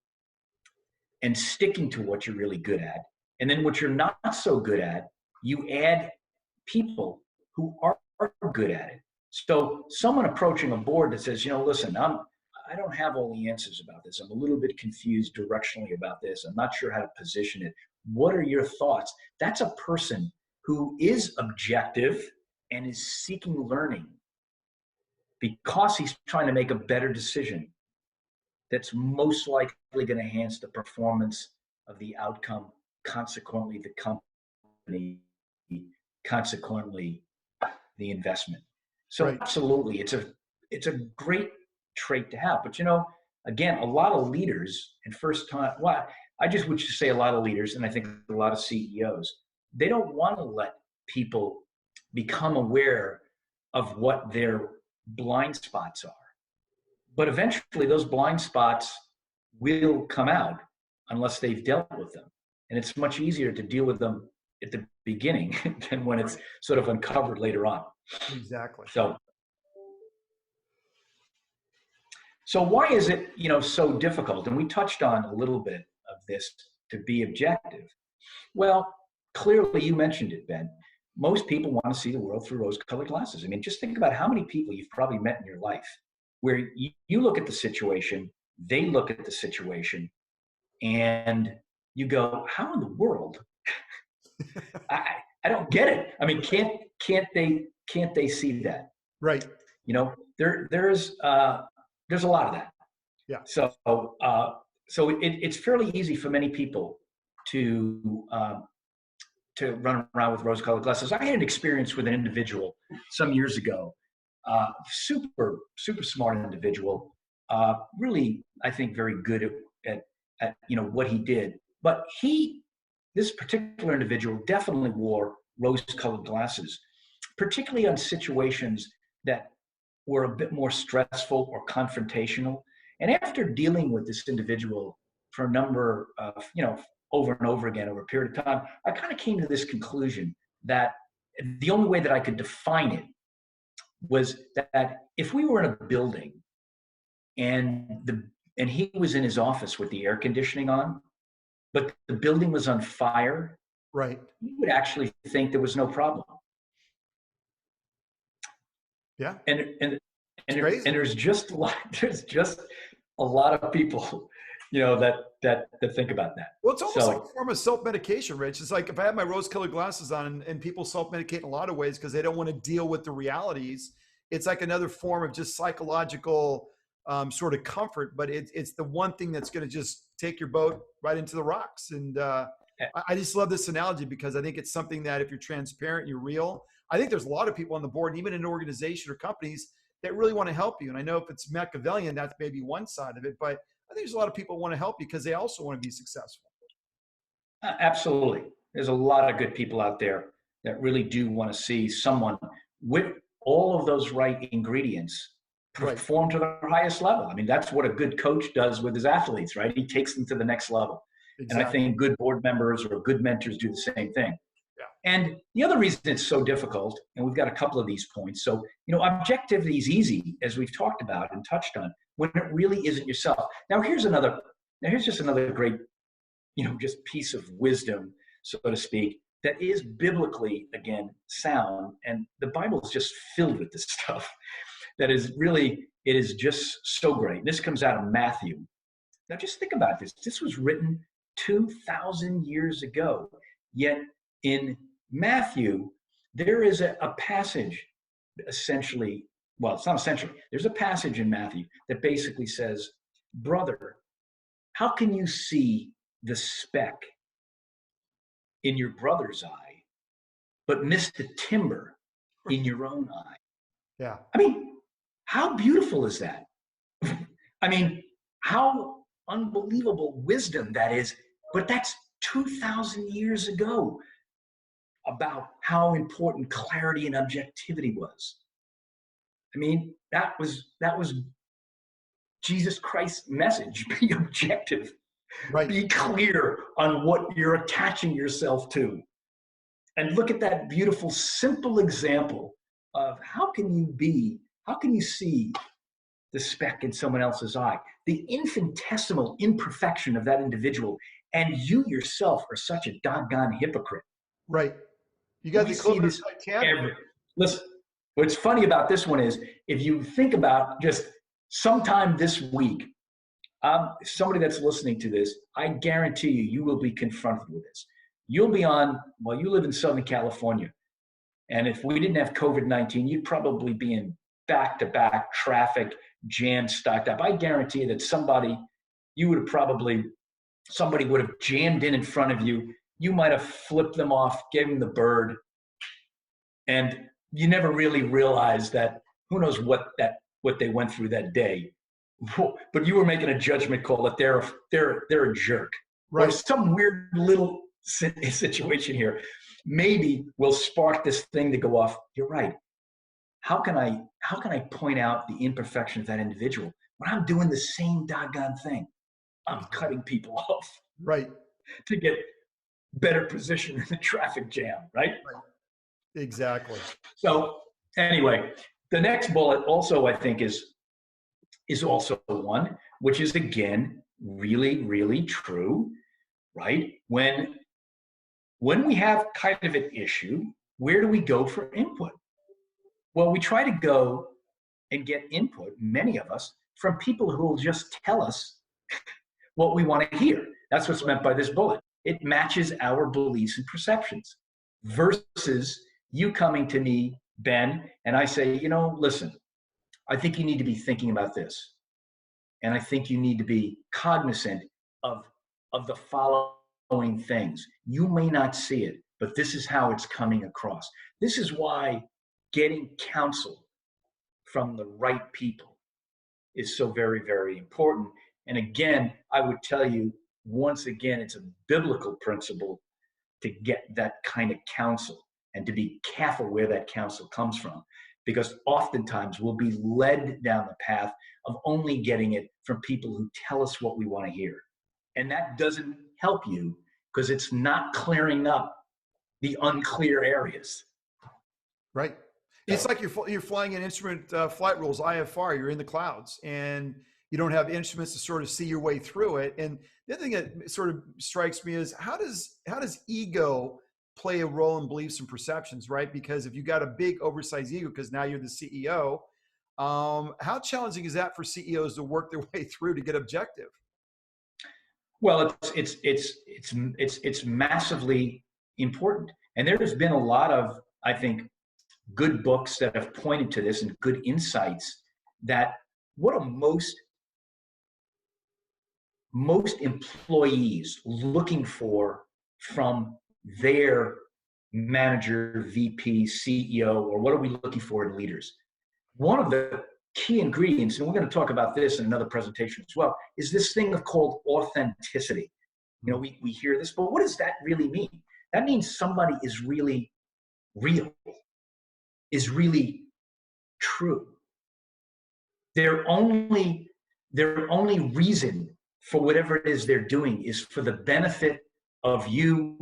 and sticking to what you're really good at. And then what you're not so good at, you add people who are good at it. So someone approaching a board that says, listen, I don't have all the answers about this. I'm a little bit confused directionally about this. I'm not sure how to position it. What are your thoughts? That's a person who is objective and is seeking learning because he's trying to make a better decision that's most likely going to enhance the performance of the outcome, consequently the company, consequently the investment. So Right. Absolutely, it's a great trait to have. But again, a lot of leaders and I just would say a lot of leaders, and I think a lot of CEOs, they don't want to let people become aware of what their blind spots are. But eventually those blind spots will come out unless they've dealt with them. And it's much easier to deal with them at the beginning than when it's sort of uncovered later on. Exactly. So why is it, so difficult? And we touched on a little bit of this, to be objective. Well, clearly you mentioned it, Ben. Most people want to see the world through rose-colored glasses. I mean, just think about how many people you've probably met in your life where you look at the situation, they look at the situation, and you go, how in the world? I don't get it. I mean, can't they see that? Right. There's a lot of that. Yeah. So it's fairly easy for many people to run around with rose-colored glasses. I had an experience with an individual some years ago, super smart individual, really, I think, very good at what he did. But this particular individual definitely wore rose-colored glasses particularly on situations that were a bit more stressful or confrontational. And after dealing with this individual for a number of, over and over again over a period of time, I kind of came to this conclusion that the only way that I could define it was that if we were in a building and he was in his office with the air conditioning on, but the building was on fire, Right. you would actually think there was no problem. Yeah. And there's just a lot of people, that think about that. Well, it's almost like a form of self-medication, Rich. It's like if I have my rose-colored glasses on and people self-medicate in a lot of ways because they don't want to deal with the realities. It's like another form of just psychological sort of comfort, but it's the one thing that's going to just take your boat right into the rocks. And I just love this analogy because I think it's something that if you're transparent, you're real. I think there's a lot of people on the board, even in an organization or companies, that really want to help you. And I know if it's Machiavellian, that's maybe one side of it, but I think there's a lot of people who want to help you because they also want to be successful. Absolutely. There's a lot of good people out there that really do want to see someone with all of those right ingredients perform to their highest level. I mean, that's what a good coach does with his athletes, right? He takes them to the next level. Exactly. And I think good board members or good mentors do the same thing. Yeah. And the other reason it's so difficult, and we've got a couple of these points. So, objectivity is easy, as we've talked about and touched on, when it really isn't yourself. Now, here's just another great, just piece of wisdom, so to speak, that is biblically, again, sound. And the Bible is just filled with this stuff that is really, it is just so great. This comes out of Matthew. Now, just think about this. This was written 2,000 years ago. Yet in Matthew, there is a passage, essentially, well, it's not essentially, there's a passage in Matthew that basically says, brother, how can you see the speck in your brother's eye, but miss the timber in your own eye? Yeah. I mean, how beautiful is that? I mean, how unbelievable wisdom that is, but that's 2,000 years ago about how important clarity and objectivity was. I mean, that was Jesus Christ's message. Be objective. Right. Be clear on what you're attaching yourself to. And look at that beautiful, simple example of how can you see the speck in someone else's eye, the infinitesimal imperfection of that individual, and you yourself are such a doggone hypocrite. Right. You got to see this. Listen, what's funny about this one is if you think about just sometime this week, somebody that's listening to this, I guarantee you will be confronted with this. You'll be on, well, you live in Southern California. And if we didn't have COVID-19, you'd probably be in back-to-back traffic, jam stacked up. I guarantee you that somebody would have jammed in front of you. You might have flipped them off, gave them the bird. And you never really realized that, who knows what they went through that day. But you were making a judgment call that they're a jerk. Right. Or some weird little situation here maybe will spark this thing to go off. You're right. How can I point out the imperfection of that individual when I'm doing the same doggone thing? I'm cutting people off. Right. To get better position in the traffic jam, right? Exactly. So anyway, the next bullet also I think is also one, which is again, really, really true, right? When we have kind of an issue, where do we go for input? Well, we try to go and get input, many of us, from people who will just tell us what we want to hear. That's what's meant by this bullet. It matches our beliefs and perceptions versus you coming to me, Ben, and I say, listen, I think you need to be thinking about this. And I think you need to be cognizant of the following things. You may not see it, but this is how it's coming across. This is why getting counsel from the right people is so very, very important. And again, I would tell you, once again, it's a biblical principle to get that kind of counsel. and to be careful where that counsel comes from, because oftentimes we'll be led down the path of only getting it from people who tell us what we want to hear. And that doesn't help you because it's not clearing up the unclear areas. Right. It's like you're flying an instrument flight rules, IFR, you're in the clouds and you don't have instruments to sort of see your way through it. And the other thing that sort of strikes me is how does ego play a role in beliefs and perceptions, right? Because if you got a big oversized ego, because now you're the CEO, how challenging is that for CEOs to work their way through to get objective? Well, it's massively important. And there's been a lot of, I think, good books that have pointed to this and good insights that what are most employees looking for from their manager, VP, CEO, or what are we looking for in leaders? One of the key ingredients, and we're going to talk about this in another presentation as well, is this thing called authenticity. You know, we hear this, but what does that really mean? That means somebody is really real, is really true. Their only reason for whatever it is they're doing is for the benefit of you,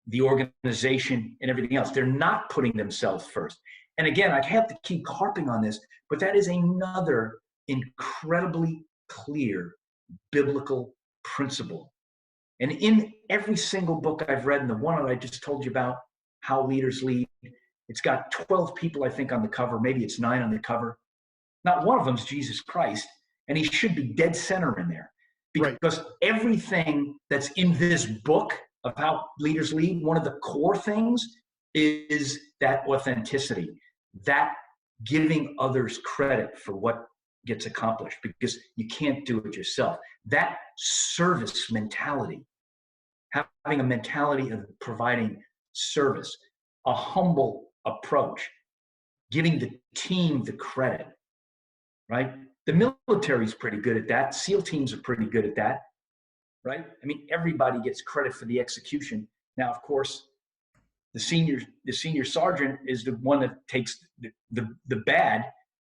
the organization, and everything else. They're not putting themselves first. And again, I have to keep harping on this, but that is another incredibly clear biblical principle. And in every single book I've read, and the one that I just told you about, How Leaders Lead, it's got 12 people, I think, on the cover. Maybe it's 9 on the cover. Not one of them is Jesus Christ, and he should be dead center in there. Because everything that's in this book of How Leaders Lead, one of the core things is that authenticity, that giving others credit for what gets accomplished, because you can't do it yourself. That service mentality, having a mentality of providing service, a humble approach, giving the team the credit, right? The military is pretty good at that. SEAL teams are pretty good at that, right? I mean, everybody gets credit for the execution. Now, of course, the senior sergeant is the one that takes the bad,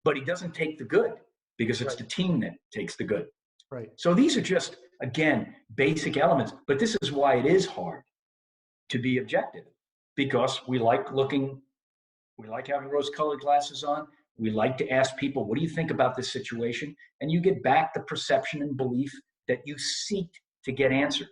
but he doesn't take the good because it's the team that takes the good. Right. So these are just, again, basic elements, but this is why it is hard to be objective, because we like having rose-colored glasses on. We like to ask people, what do you think about this situation? And you get back the perception and belief that you seek to get answered,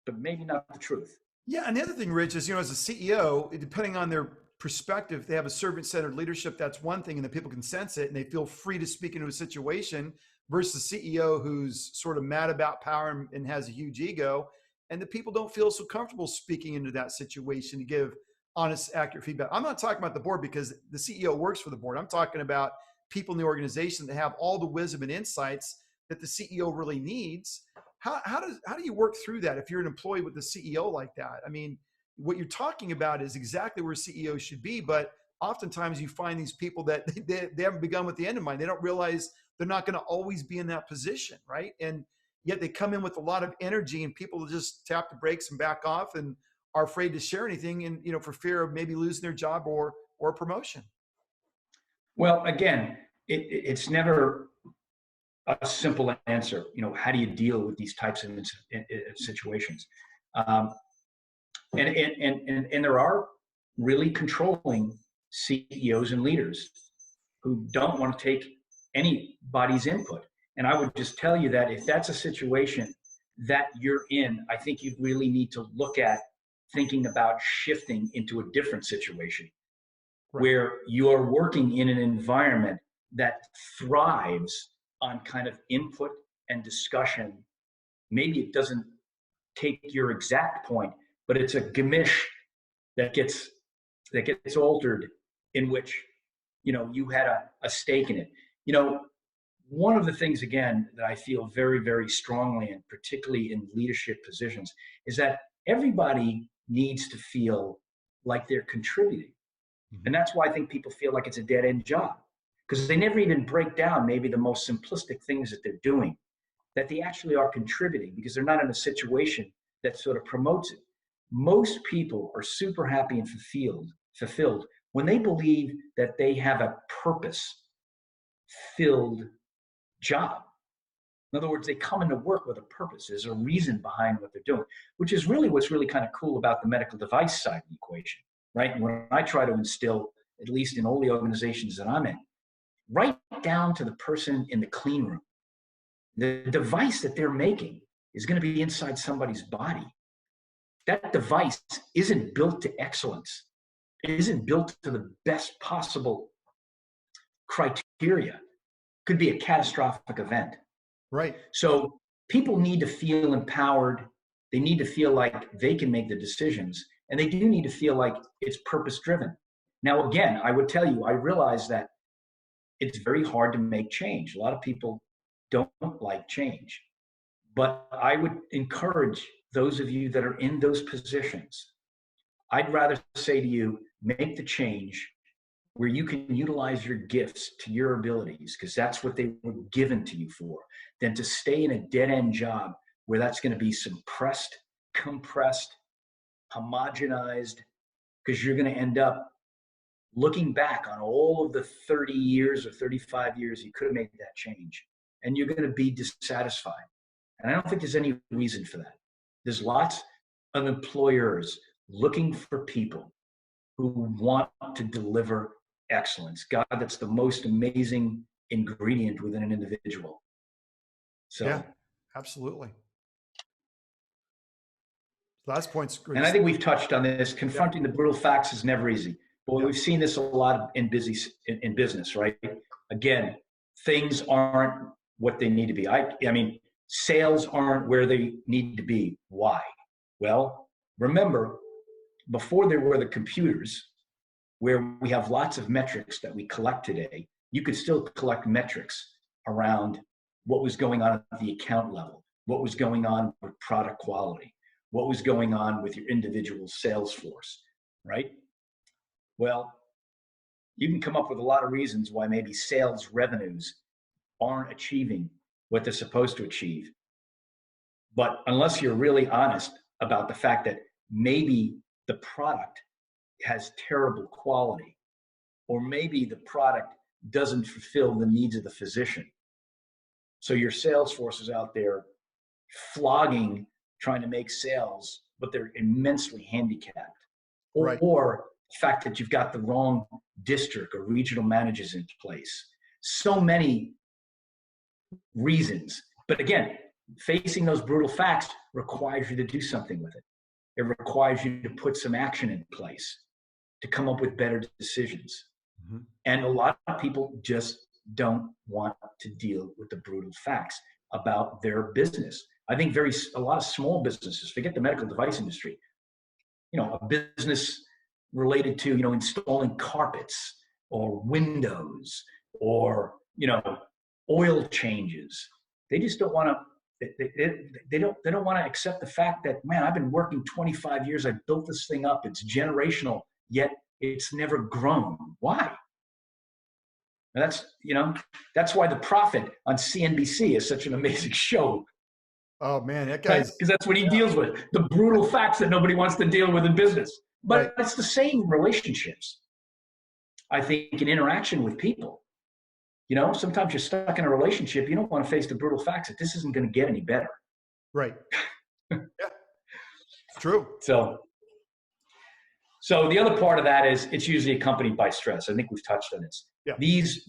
but maybe not the truth. Yeah, and the other thing, Rich, is, as a CEO, depending on their perspective, they have a servant-centered leadership. That's one thing, and the people can sense it, and they feel free to speak into a situation, versus the CEO who's sort of mad about power and has a huge ego, and the people don't feel so comfortable speaking into that situation to give honest, accurate feedback. I'm not talking about the board because the CEO works for the board. I'm talking about people in the organization that have all the wisdom and insights that the CEO really needs. How do you work through that if you're an employee with the CEO like that? I mean, what you're talking about is exactly where CEOs should be, but oftentimes you find these people that they haven't begun with the end in mind. They don't realize they're not going to always be in that position, right? And yet they come in with a lot of energy, and people just tap the brakes and back off and are afraid to share anything, and for fear of maybe losing their job or promotion. Well, again, it's never a simple answer. How do you deal with these types of situations? And there are really controlling CEOs and leaders who don't want to take anybody's input. And I would just tell you that if that's a situation that you're in, I think you really need to look at thinking about shifting into a different situation where you're working in an environment that thrives on kind of input and discussion. Maybe it doesn't take your exact point, but it's a gamish that gets altered, in which you had a stake in it. One of the things, again, that I feel very, very strongly, and particularly in leadership positions, is that everybody needs to feel like they're contributing. And that's why I think people feel like it's a dead-end job, because they never even break down maybe the most simplistic things that they're doing, that they actually are contributing, because they're not in a situation that sort of promotes it. Most people are super happy and fulfilled fulfilled when they believe that they have a purpose-filled job. In other words, they come into work with a purpose. There's a reason behind what they're doing, which is really what's really kind of cool about the medical device side of the equation, right? And when I try to instill, at least in all the organizations that I'm in, right down to the person in the clean room, the device that they're making is going to be inside somebody's body. That device isn't built to excellence. It isn't built to the best possible criteria. Could be a catastrophic event. Right. So people need to feel empowered. They need to feel like they can make the decisions, and they do need to feel like it's purpose-driven. Now, again, I would tell you, I realize that it's very hard to make change. A lot of people don't like change, but I would encourage those of you that are in those positions. I'd rather say to you, make the change where you can utilize your gifts to your abilities, because that's what they were given to you for, than to stay in a dead-end job where that's going to be suppressed, compressed, homogenized, because you're going to end up looking back on all of the 30 years or 35 years you could have made that change, and you're going to be dissatisfied. And I don't think there's any reason for that. There's lots of employers looking for people who want to deliver excellence. God, that's the most amazing ingredient within an individual. So, yeah, absolutely. Last point's good. And I think we've touched on this. Confronting the brutal facts is never easy. But we've seen this a lot in business, right? Again, things aren't what they need to be. I mean, sales aren't where they need to be. Why? Well, remember, before there were the computers, where we have lots of metrics that we collect today, you could still collect metrics around what was going on at the account level, what was going on with product quality, what was going on with your individual sales force, right? Well, you can come up with a lot of reasons why maybe sales revenues aren't achieving what they're supposed to achieve. But unless you're really honest about the fact that maybe the product has terrible quality, or maybe the product doesn't fulfill the needs of the physician, so your sales force is out there flogging, trying to make sales, but they're immensely handicapped. Right. Or the fact that you've got the wrong district or regional managers in place. So many reasons. But again, facing those brutal facts requires you to do something with it. It requires you to put some action in place to come up with better decisions. Mm-hmm. And a lot of people just don't want to deal with the brutal facts about their business. I think a lot of small businesses, forget the medical device industry, a business related to, installing carpets or windows or, oil changes. They just don't want to, they don't want to accept the fact that, man, I've been working 25 years. I built this thing up. It's generational, yet it's never grown. Why? And that's why The Prophet on CNBC is such an amazing show. Oh man, that guy. Because that's what he deals with, the brutal facts that nobody wants to deal with in business. But it's the same in relationships. I think in interaction with people, sometimes you're stuck in a relationship. You don't want to face the brutal facts that this isn't going to get any better. Right. Yeah. True. So the other part of that is it's usually accompanied by stress. I think we've touched on this. Yeah. These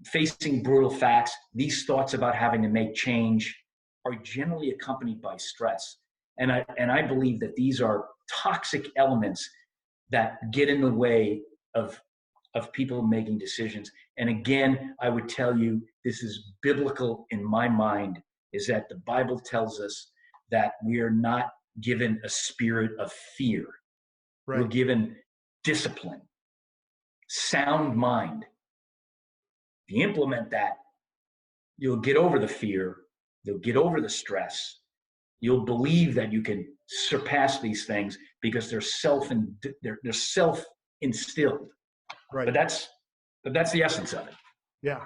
facing brutal facts, these thoughts about having to make change are generally accompanied by stress. And I believe that these are toxic elements that get in the way of people making decisions. And again, I would tell you, this is biblical in my mind, is that the Bible tells us that we are not given a spirit of fear. Right. We're given discipline, sound mind. If you implement that, you'll get over the fear, you'll get over the stress, you'll believe that you can surpass these things because they're self-instilled. Right. But that's the essence of it. Yeah.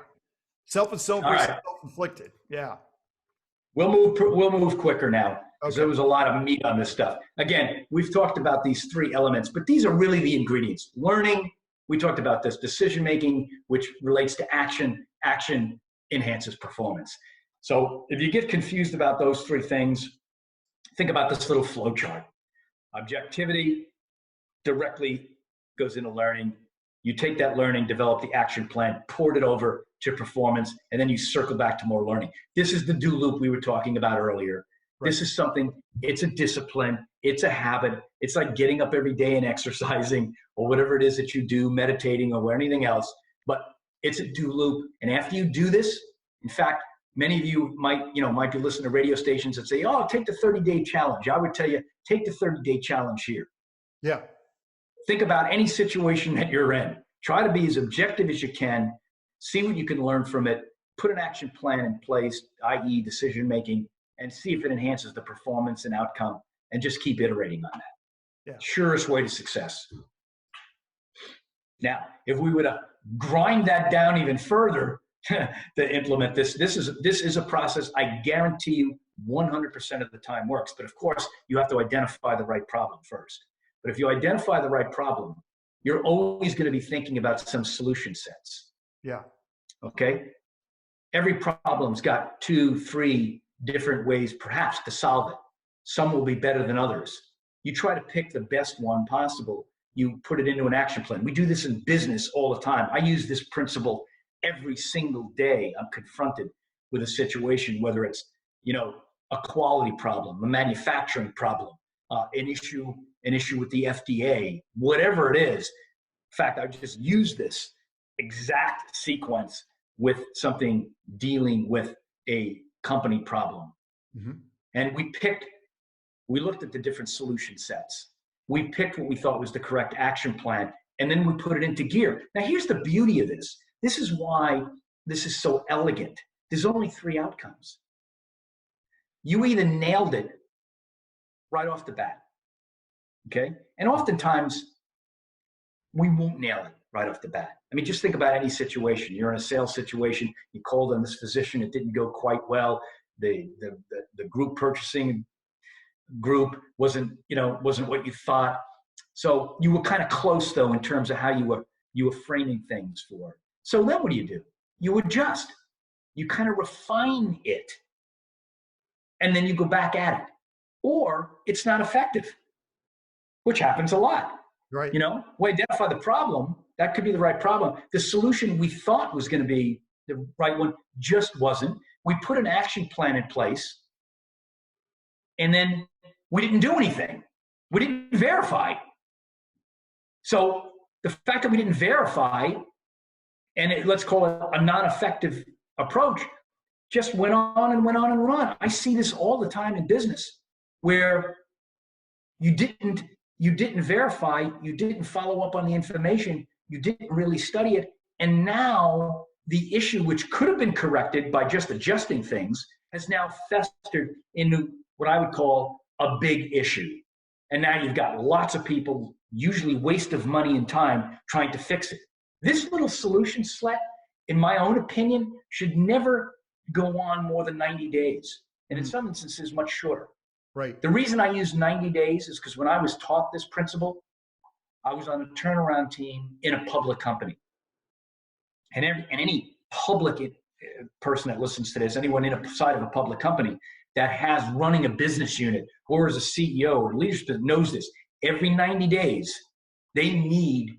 Self-instilled versus self-inflicted. Yeah. We'll move quicker now. because Okay. there was a lot of meat on this stuff. Again, we've talked about these three elements, but these are really the ingredients. Learning, we talked about this. Decision-making, which relates to action. Action enhances performance. So if you get confused about those three things, think about this little flow chart. Objectivity directly goes into learning. You take that learning, develop the action plan, port it over to performance, and then you circle back to more learning. This is the do loop we were talking about earlier. Right. This is something, it's a discipline, it's a habit. It's like getting up every day and exercising or whatever it is that you do, meditating or anything else, but it's a do loop. And after you do this, in fact, many of you might be listening to radio stations that say, oh, take the 30-day challenge. I would tell you, take the 30-day challenge here. Yeah. Think about any situation that you're in. Try to be as objective as you can. See what you can learn from it. Put an action plan in place, i.e. decision-making, and see if it enhances the performance and outcome, and just keep iterating on that. Yeah. Surest way to success. Now, if we were to grind that down even further to implement this is a process I guarantee you 100% of the time works. But of course, you have to identify the right problem first. But if you identify the right problem, you're always going to be thinking about some solution sets. Yeah. Okay? Every problem's got 2-3 different ways perhaps to solve it. Some will be better than others. You try to pick the best one possible. You put it into an action plan. We do this in business all the time. I use this principle every single day. I'm confronted with a situation, whether it's, a quality problem, a manufacturing problem, an issue with the FDA, whatever it is. In fact, I just use this exact sequence with something dealing with a company problem. Mm-hmm. And we looked at the different solution sets. We picked what we thought was the correct action plan, and then we put it into gear. Now, here's the beauty of this. This is why this is so elegant. There's only 3 outcomes. You either nailed it right off the bat, okay? And oftentimes, we won't nail it right off the bat. I mean, just think about any situation. You're in a sales situation. You called on this physician. It didn't go quite well. The group purchasing group wasn't what you thought. So you were kind of close, though, in terms of how you were framing things for. So then what do? You adjust. You kind of refine it. And then you go back at it. Or it's not effective, which happens a lot. Right. We identify the problem. That could be the right problem. The solution we thought was going to be the right one just wasn't. We put an action plan in place, and then we didn't do anything. We didn't verify. So the fact that we didn't verify, and let's call it a non-effective approach, just went on and went on and went on. I see this all the time in business, where you didn't verify, you didn't follow up on the information, you didn't really study it, and now the issue, which could have been corrected by just adjusting things, has now festered into what I would call a big issue. And now you've got lots of people, usually waste of money and time, trying to fix it. This little solution set, in my own opinion, should never go on more than 90 days. And in some instances, much shorter. Right. The reason I use 90 days is because when I was taught this principle, I was on a turnaround team in a public company. And any public person that listens to this, anyone inside of a public company that has running a business unit or is a CEO or leadership knows this. Every 90 days, they need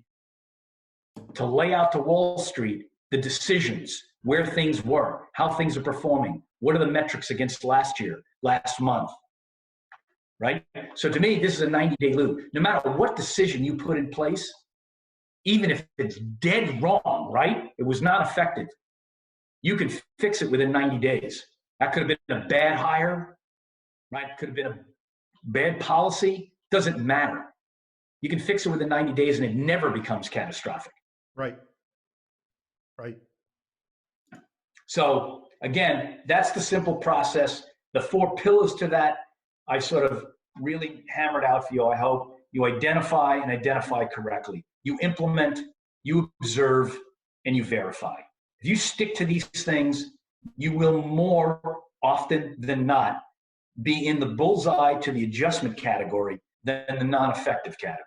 to lay out to Wall Street the decisions, where things were, how things are performing, what are the metrics against last year, last month, right? So to me, this is a 90-day loop. No matter what decision you put in place, even if it's dead wrong, right? It was not effective. You can fix it within 90 days. That could have been a bad hire, right? It could have been a bad policy. Doesn't matter. You can fix it within 90 days and it never becomes catastrophic. Right. Right. So again, that's the simple process. The 4 pillars to that, I sort of really hammered out for you. I hope you identify and identify correctly. You implement, you observe, and you verify. If you stick to these things, you will more often than not be in the bullseye to the adjustment category than the non-effective category.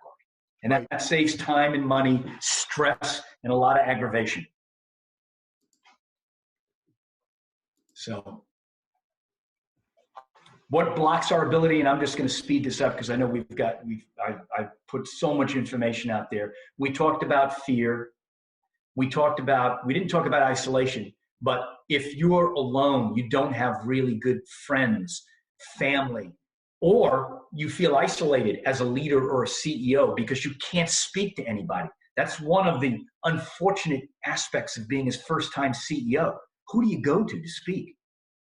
And that saves time and money, stress, and a lot of aggravation. So what blocks our ability, and I'm just going to speed this up because I know I've put so much information out there. We talked about fear. We didn't talk about isolation, but if you're alone, you don't have really good friends, family, or you feel isolated as a leader or a CEO because you can't speak to anybody. That's one of the unfortunate aspects of being a first-time CEO. Who do you go to speak?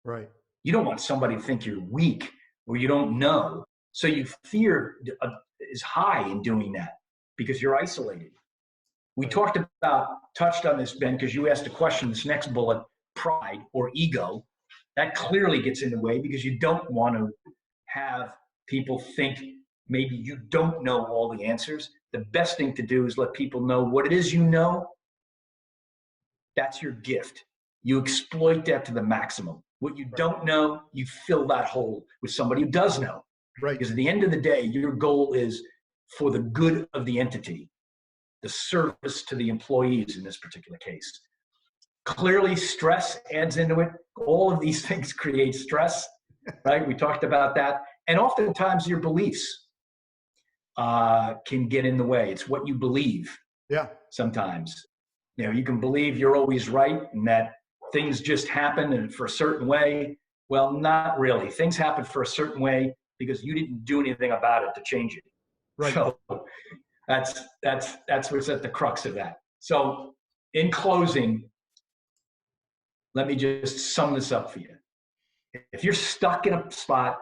Right. You don't want somebody to think you're weak or you don't know. So your fear is high in doing that because you're isolated. We touched on this, Ben, because you asked a question, this next bullet, pride or ego. That clearly gets in the way because you don't want to have people think maybe you don't know all the answers. The best thing to do is let people know what it is you know. That's your gift. You exploit that to the maximum. What you don't know, you fill that hole with somebody who does know. Right. Because at the end of the day, your goal is for the good of the entity, the service to the employees in this particular case. Clearly, stress adds into it. All of these things create stress, right? We talked about that. And oftentimes your beliefs can get in the way. It's what you believe. Yeah. Sometimes. You know, you can believe you're always right and that things just happen and for a certain way. Well, not really. Things happen for a certain way because you didn't do anything about it to change it. Right. So that's what's at the crux of that. So in closing, let me just sum this up for you. If you're stuck in a spot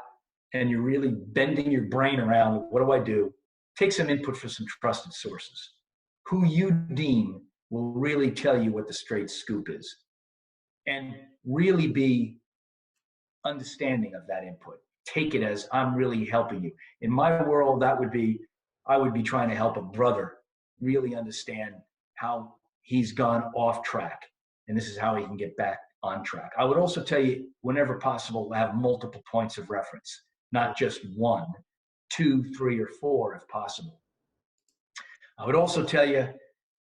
and you're really bending your brain around, what do I do? Take some input from some trusted sources who you deem will really tell you what the straight scoop is. And really be understanding of that input. Take it as I'm really helping you. In my world, I would be trying to help a brother really understand how he's gone off track. And this is how he can get back on track. I would also tell you, whenever possible, have multiple points of reference, not just 1, 2, 3, or 4 if possible. I would also tell you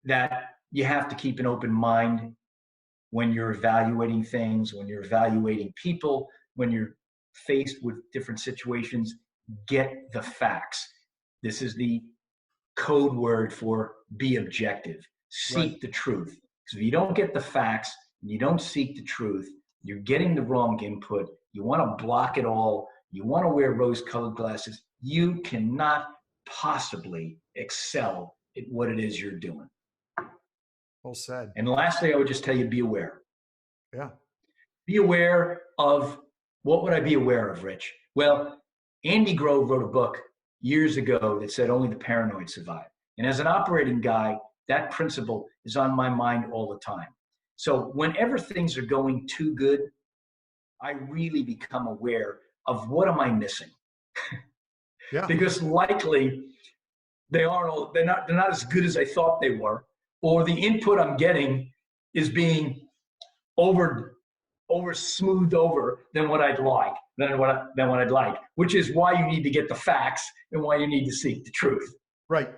that you have to keep an open mind when you're evaluating things, when you're evaluating people, when you're faced with different situations. Get the facts. This is the code word for be objective. Seek the truth. Because if you don't get the facts and you don't seek the truth, you're getting the wrong input. You want to block it all. You want to wear rose-colored glasses. You cannot possibly excel at what it is you're doing. Well said. And lastly, I would just tell you, be aware. Yeah. Be aware of, what would I be aware of, Rich? Well, Andy Grove wrote a book years ago that said only the paranoid survive. And as an operating guy, that principle is on my mind all the time. So whenever things are going too good, I really become aware of what am I missing? Yeah. Because likely they're not as good as I thought they were, or the input I'm getting is being over smoothed over than what I'd like, which is why you need to get the facts and why you need to seek the truth. Right.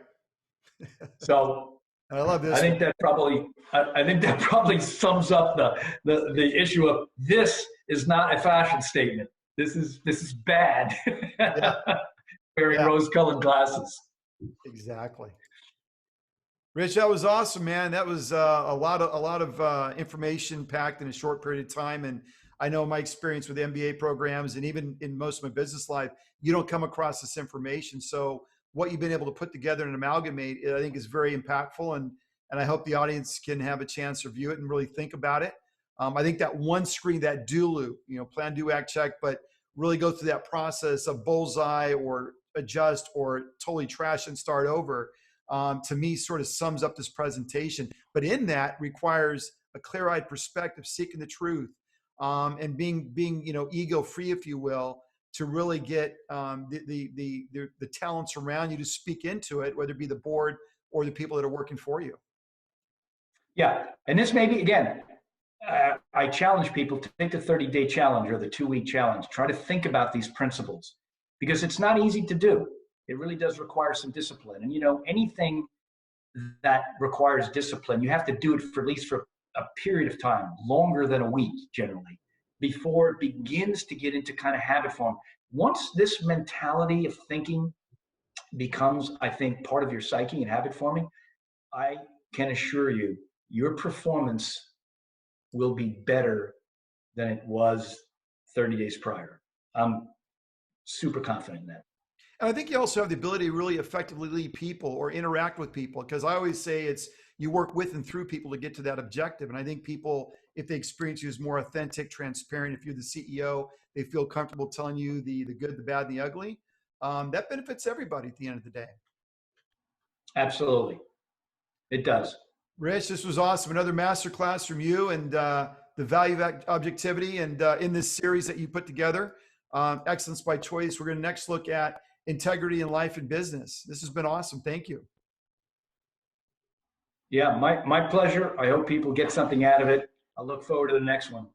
So I love this. I think that probably sums up the issue of this is not a fashion statement. This is bad. Yeah. Wearing rose-colored glasses. Exactly. Rich, that was awesome, man. That was a lot of information packed in a short period of time. And I know my experience with MBA programs and even in most of my business life, you don't come across this information. So what you've been able to put together and amalgamate, I think is very impactful. And I hope the audience can have a chance to review it and really think about it. I think that one screen, that do loop, plan, do, act, check, but really go through that process of bullseye or adjust or totally trash and start over. To me, sort of sums up this presentation. But in that requires a clear-eyed perspective, seeking the truth, and being ego-free, if you will, to really get the talents around you to speak into it, whether it be the board or the people that are working for you. Yeah, and this may be, again, I challenge people to take the 30-day challenge or the 2-week challenge. Try to think about these principles because it's not easy to do. It really does require some discipline. And, anything that requires discipline, you have to do it for at least for a period of time, longer than a week generally, before it begins to get into kind of habit form. Once this mentality of thinking becomes, I think, part of your psyche and habit forming, I can assure you, your performance will be better than it was 30 days prior. I'm super confident in that. And I think you also have the ability to really effectively lead people or interact with people, because I always say it's you work with and through people to get to that objective. And I think people, if they experience you as more authentic, transparent, if you're the CEO, they feel comfortable telling you the good, the bad, and the ugly. That benefits everybody at the end of the day. Absolutely. It does. Rich, this was awesome. Another masterclass from you and the value of objectivity. And in this series that you put together, Excellence by Choice, we're going to next look at integrity in life and business. This has been awesome. Thank you. Yeah, my pleasure. I hope people get something out of it. I look forward to the next one.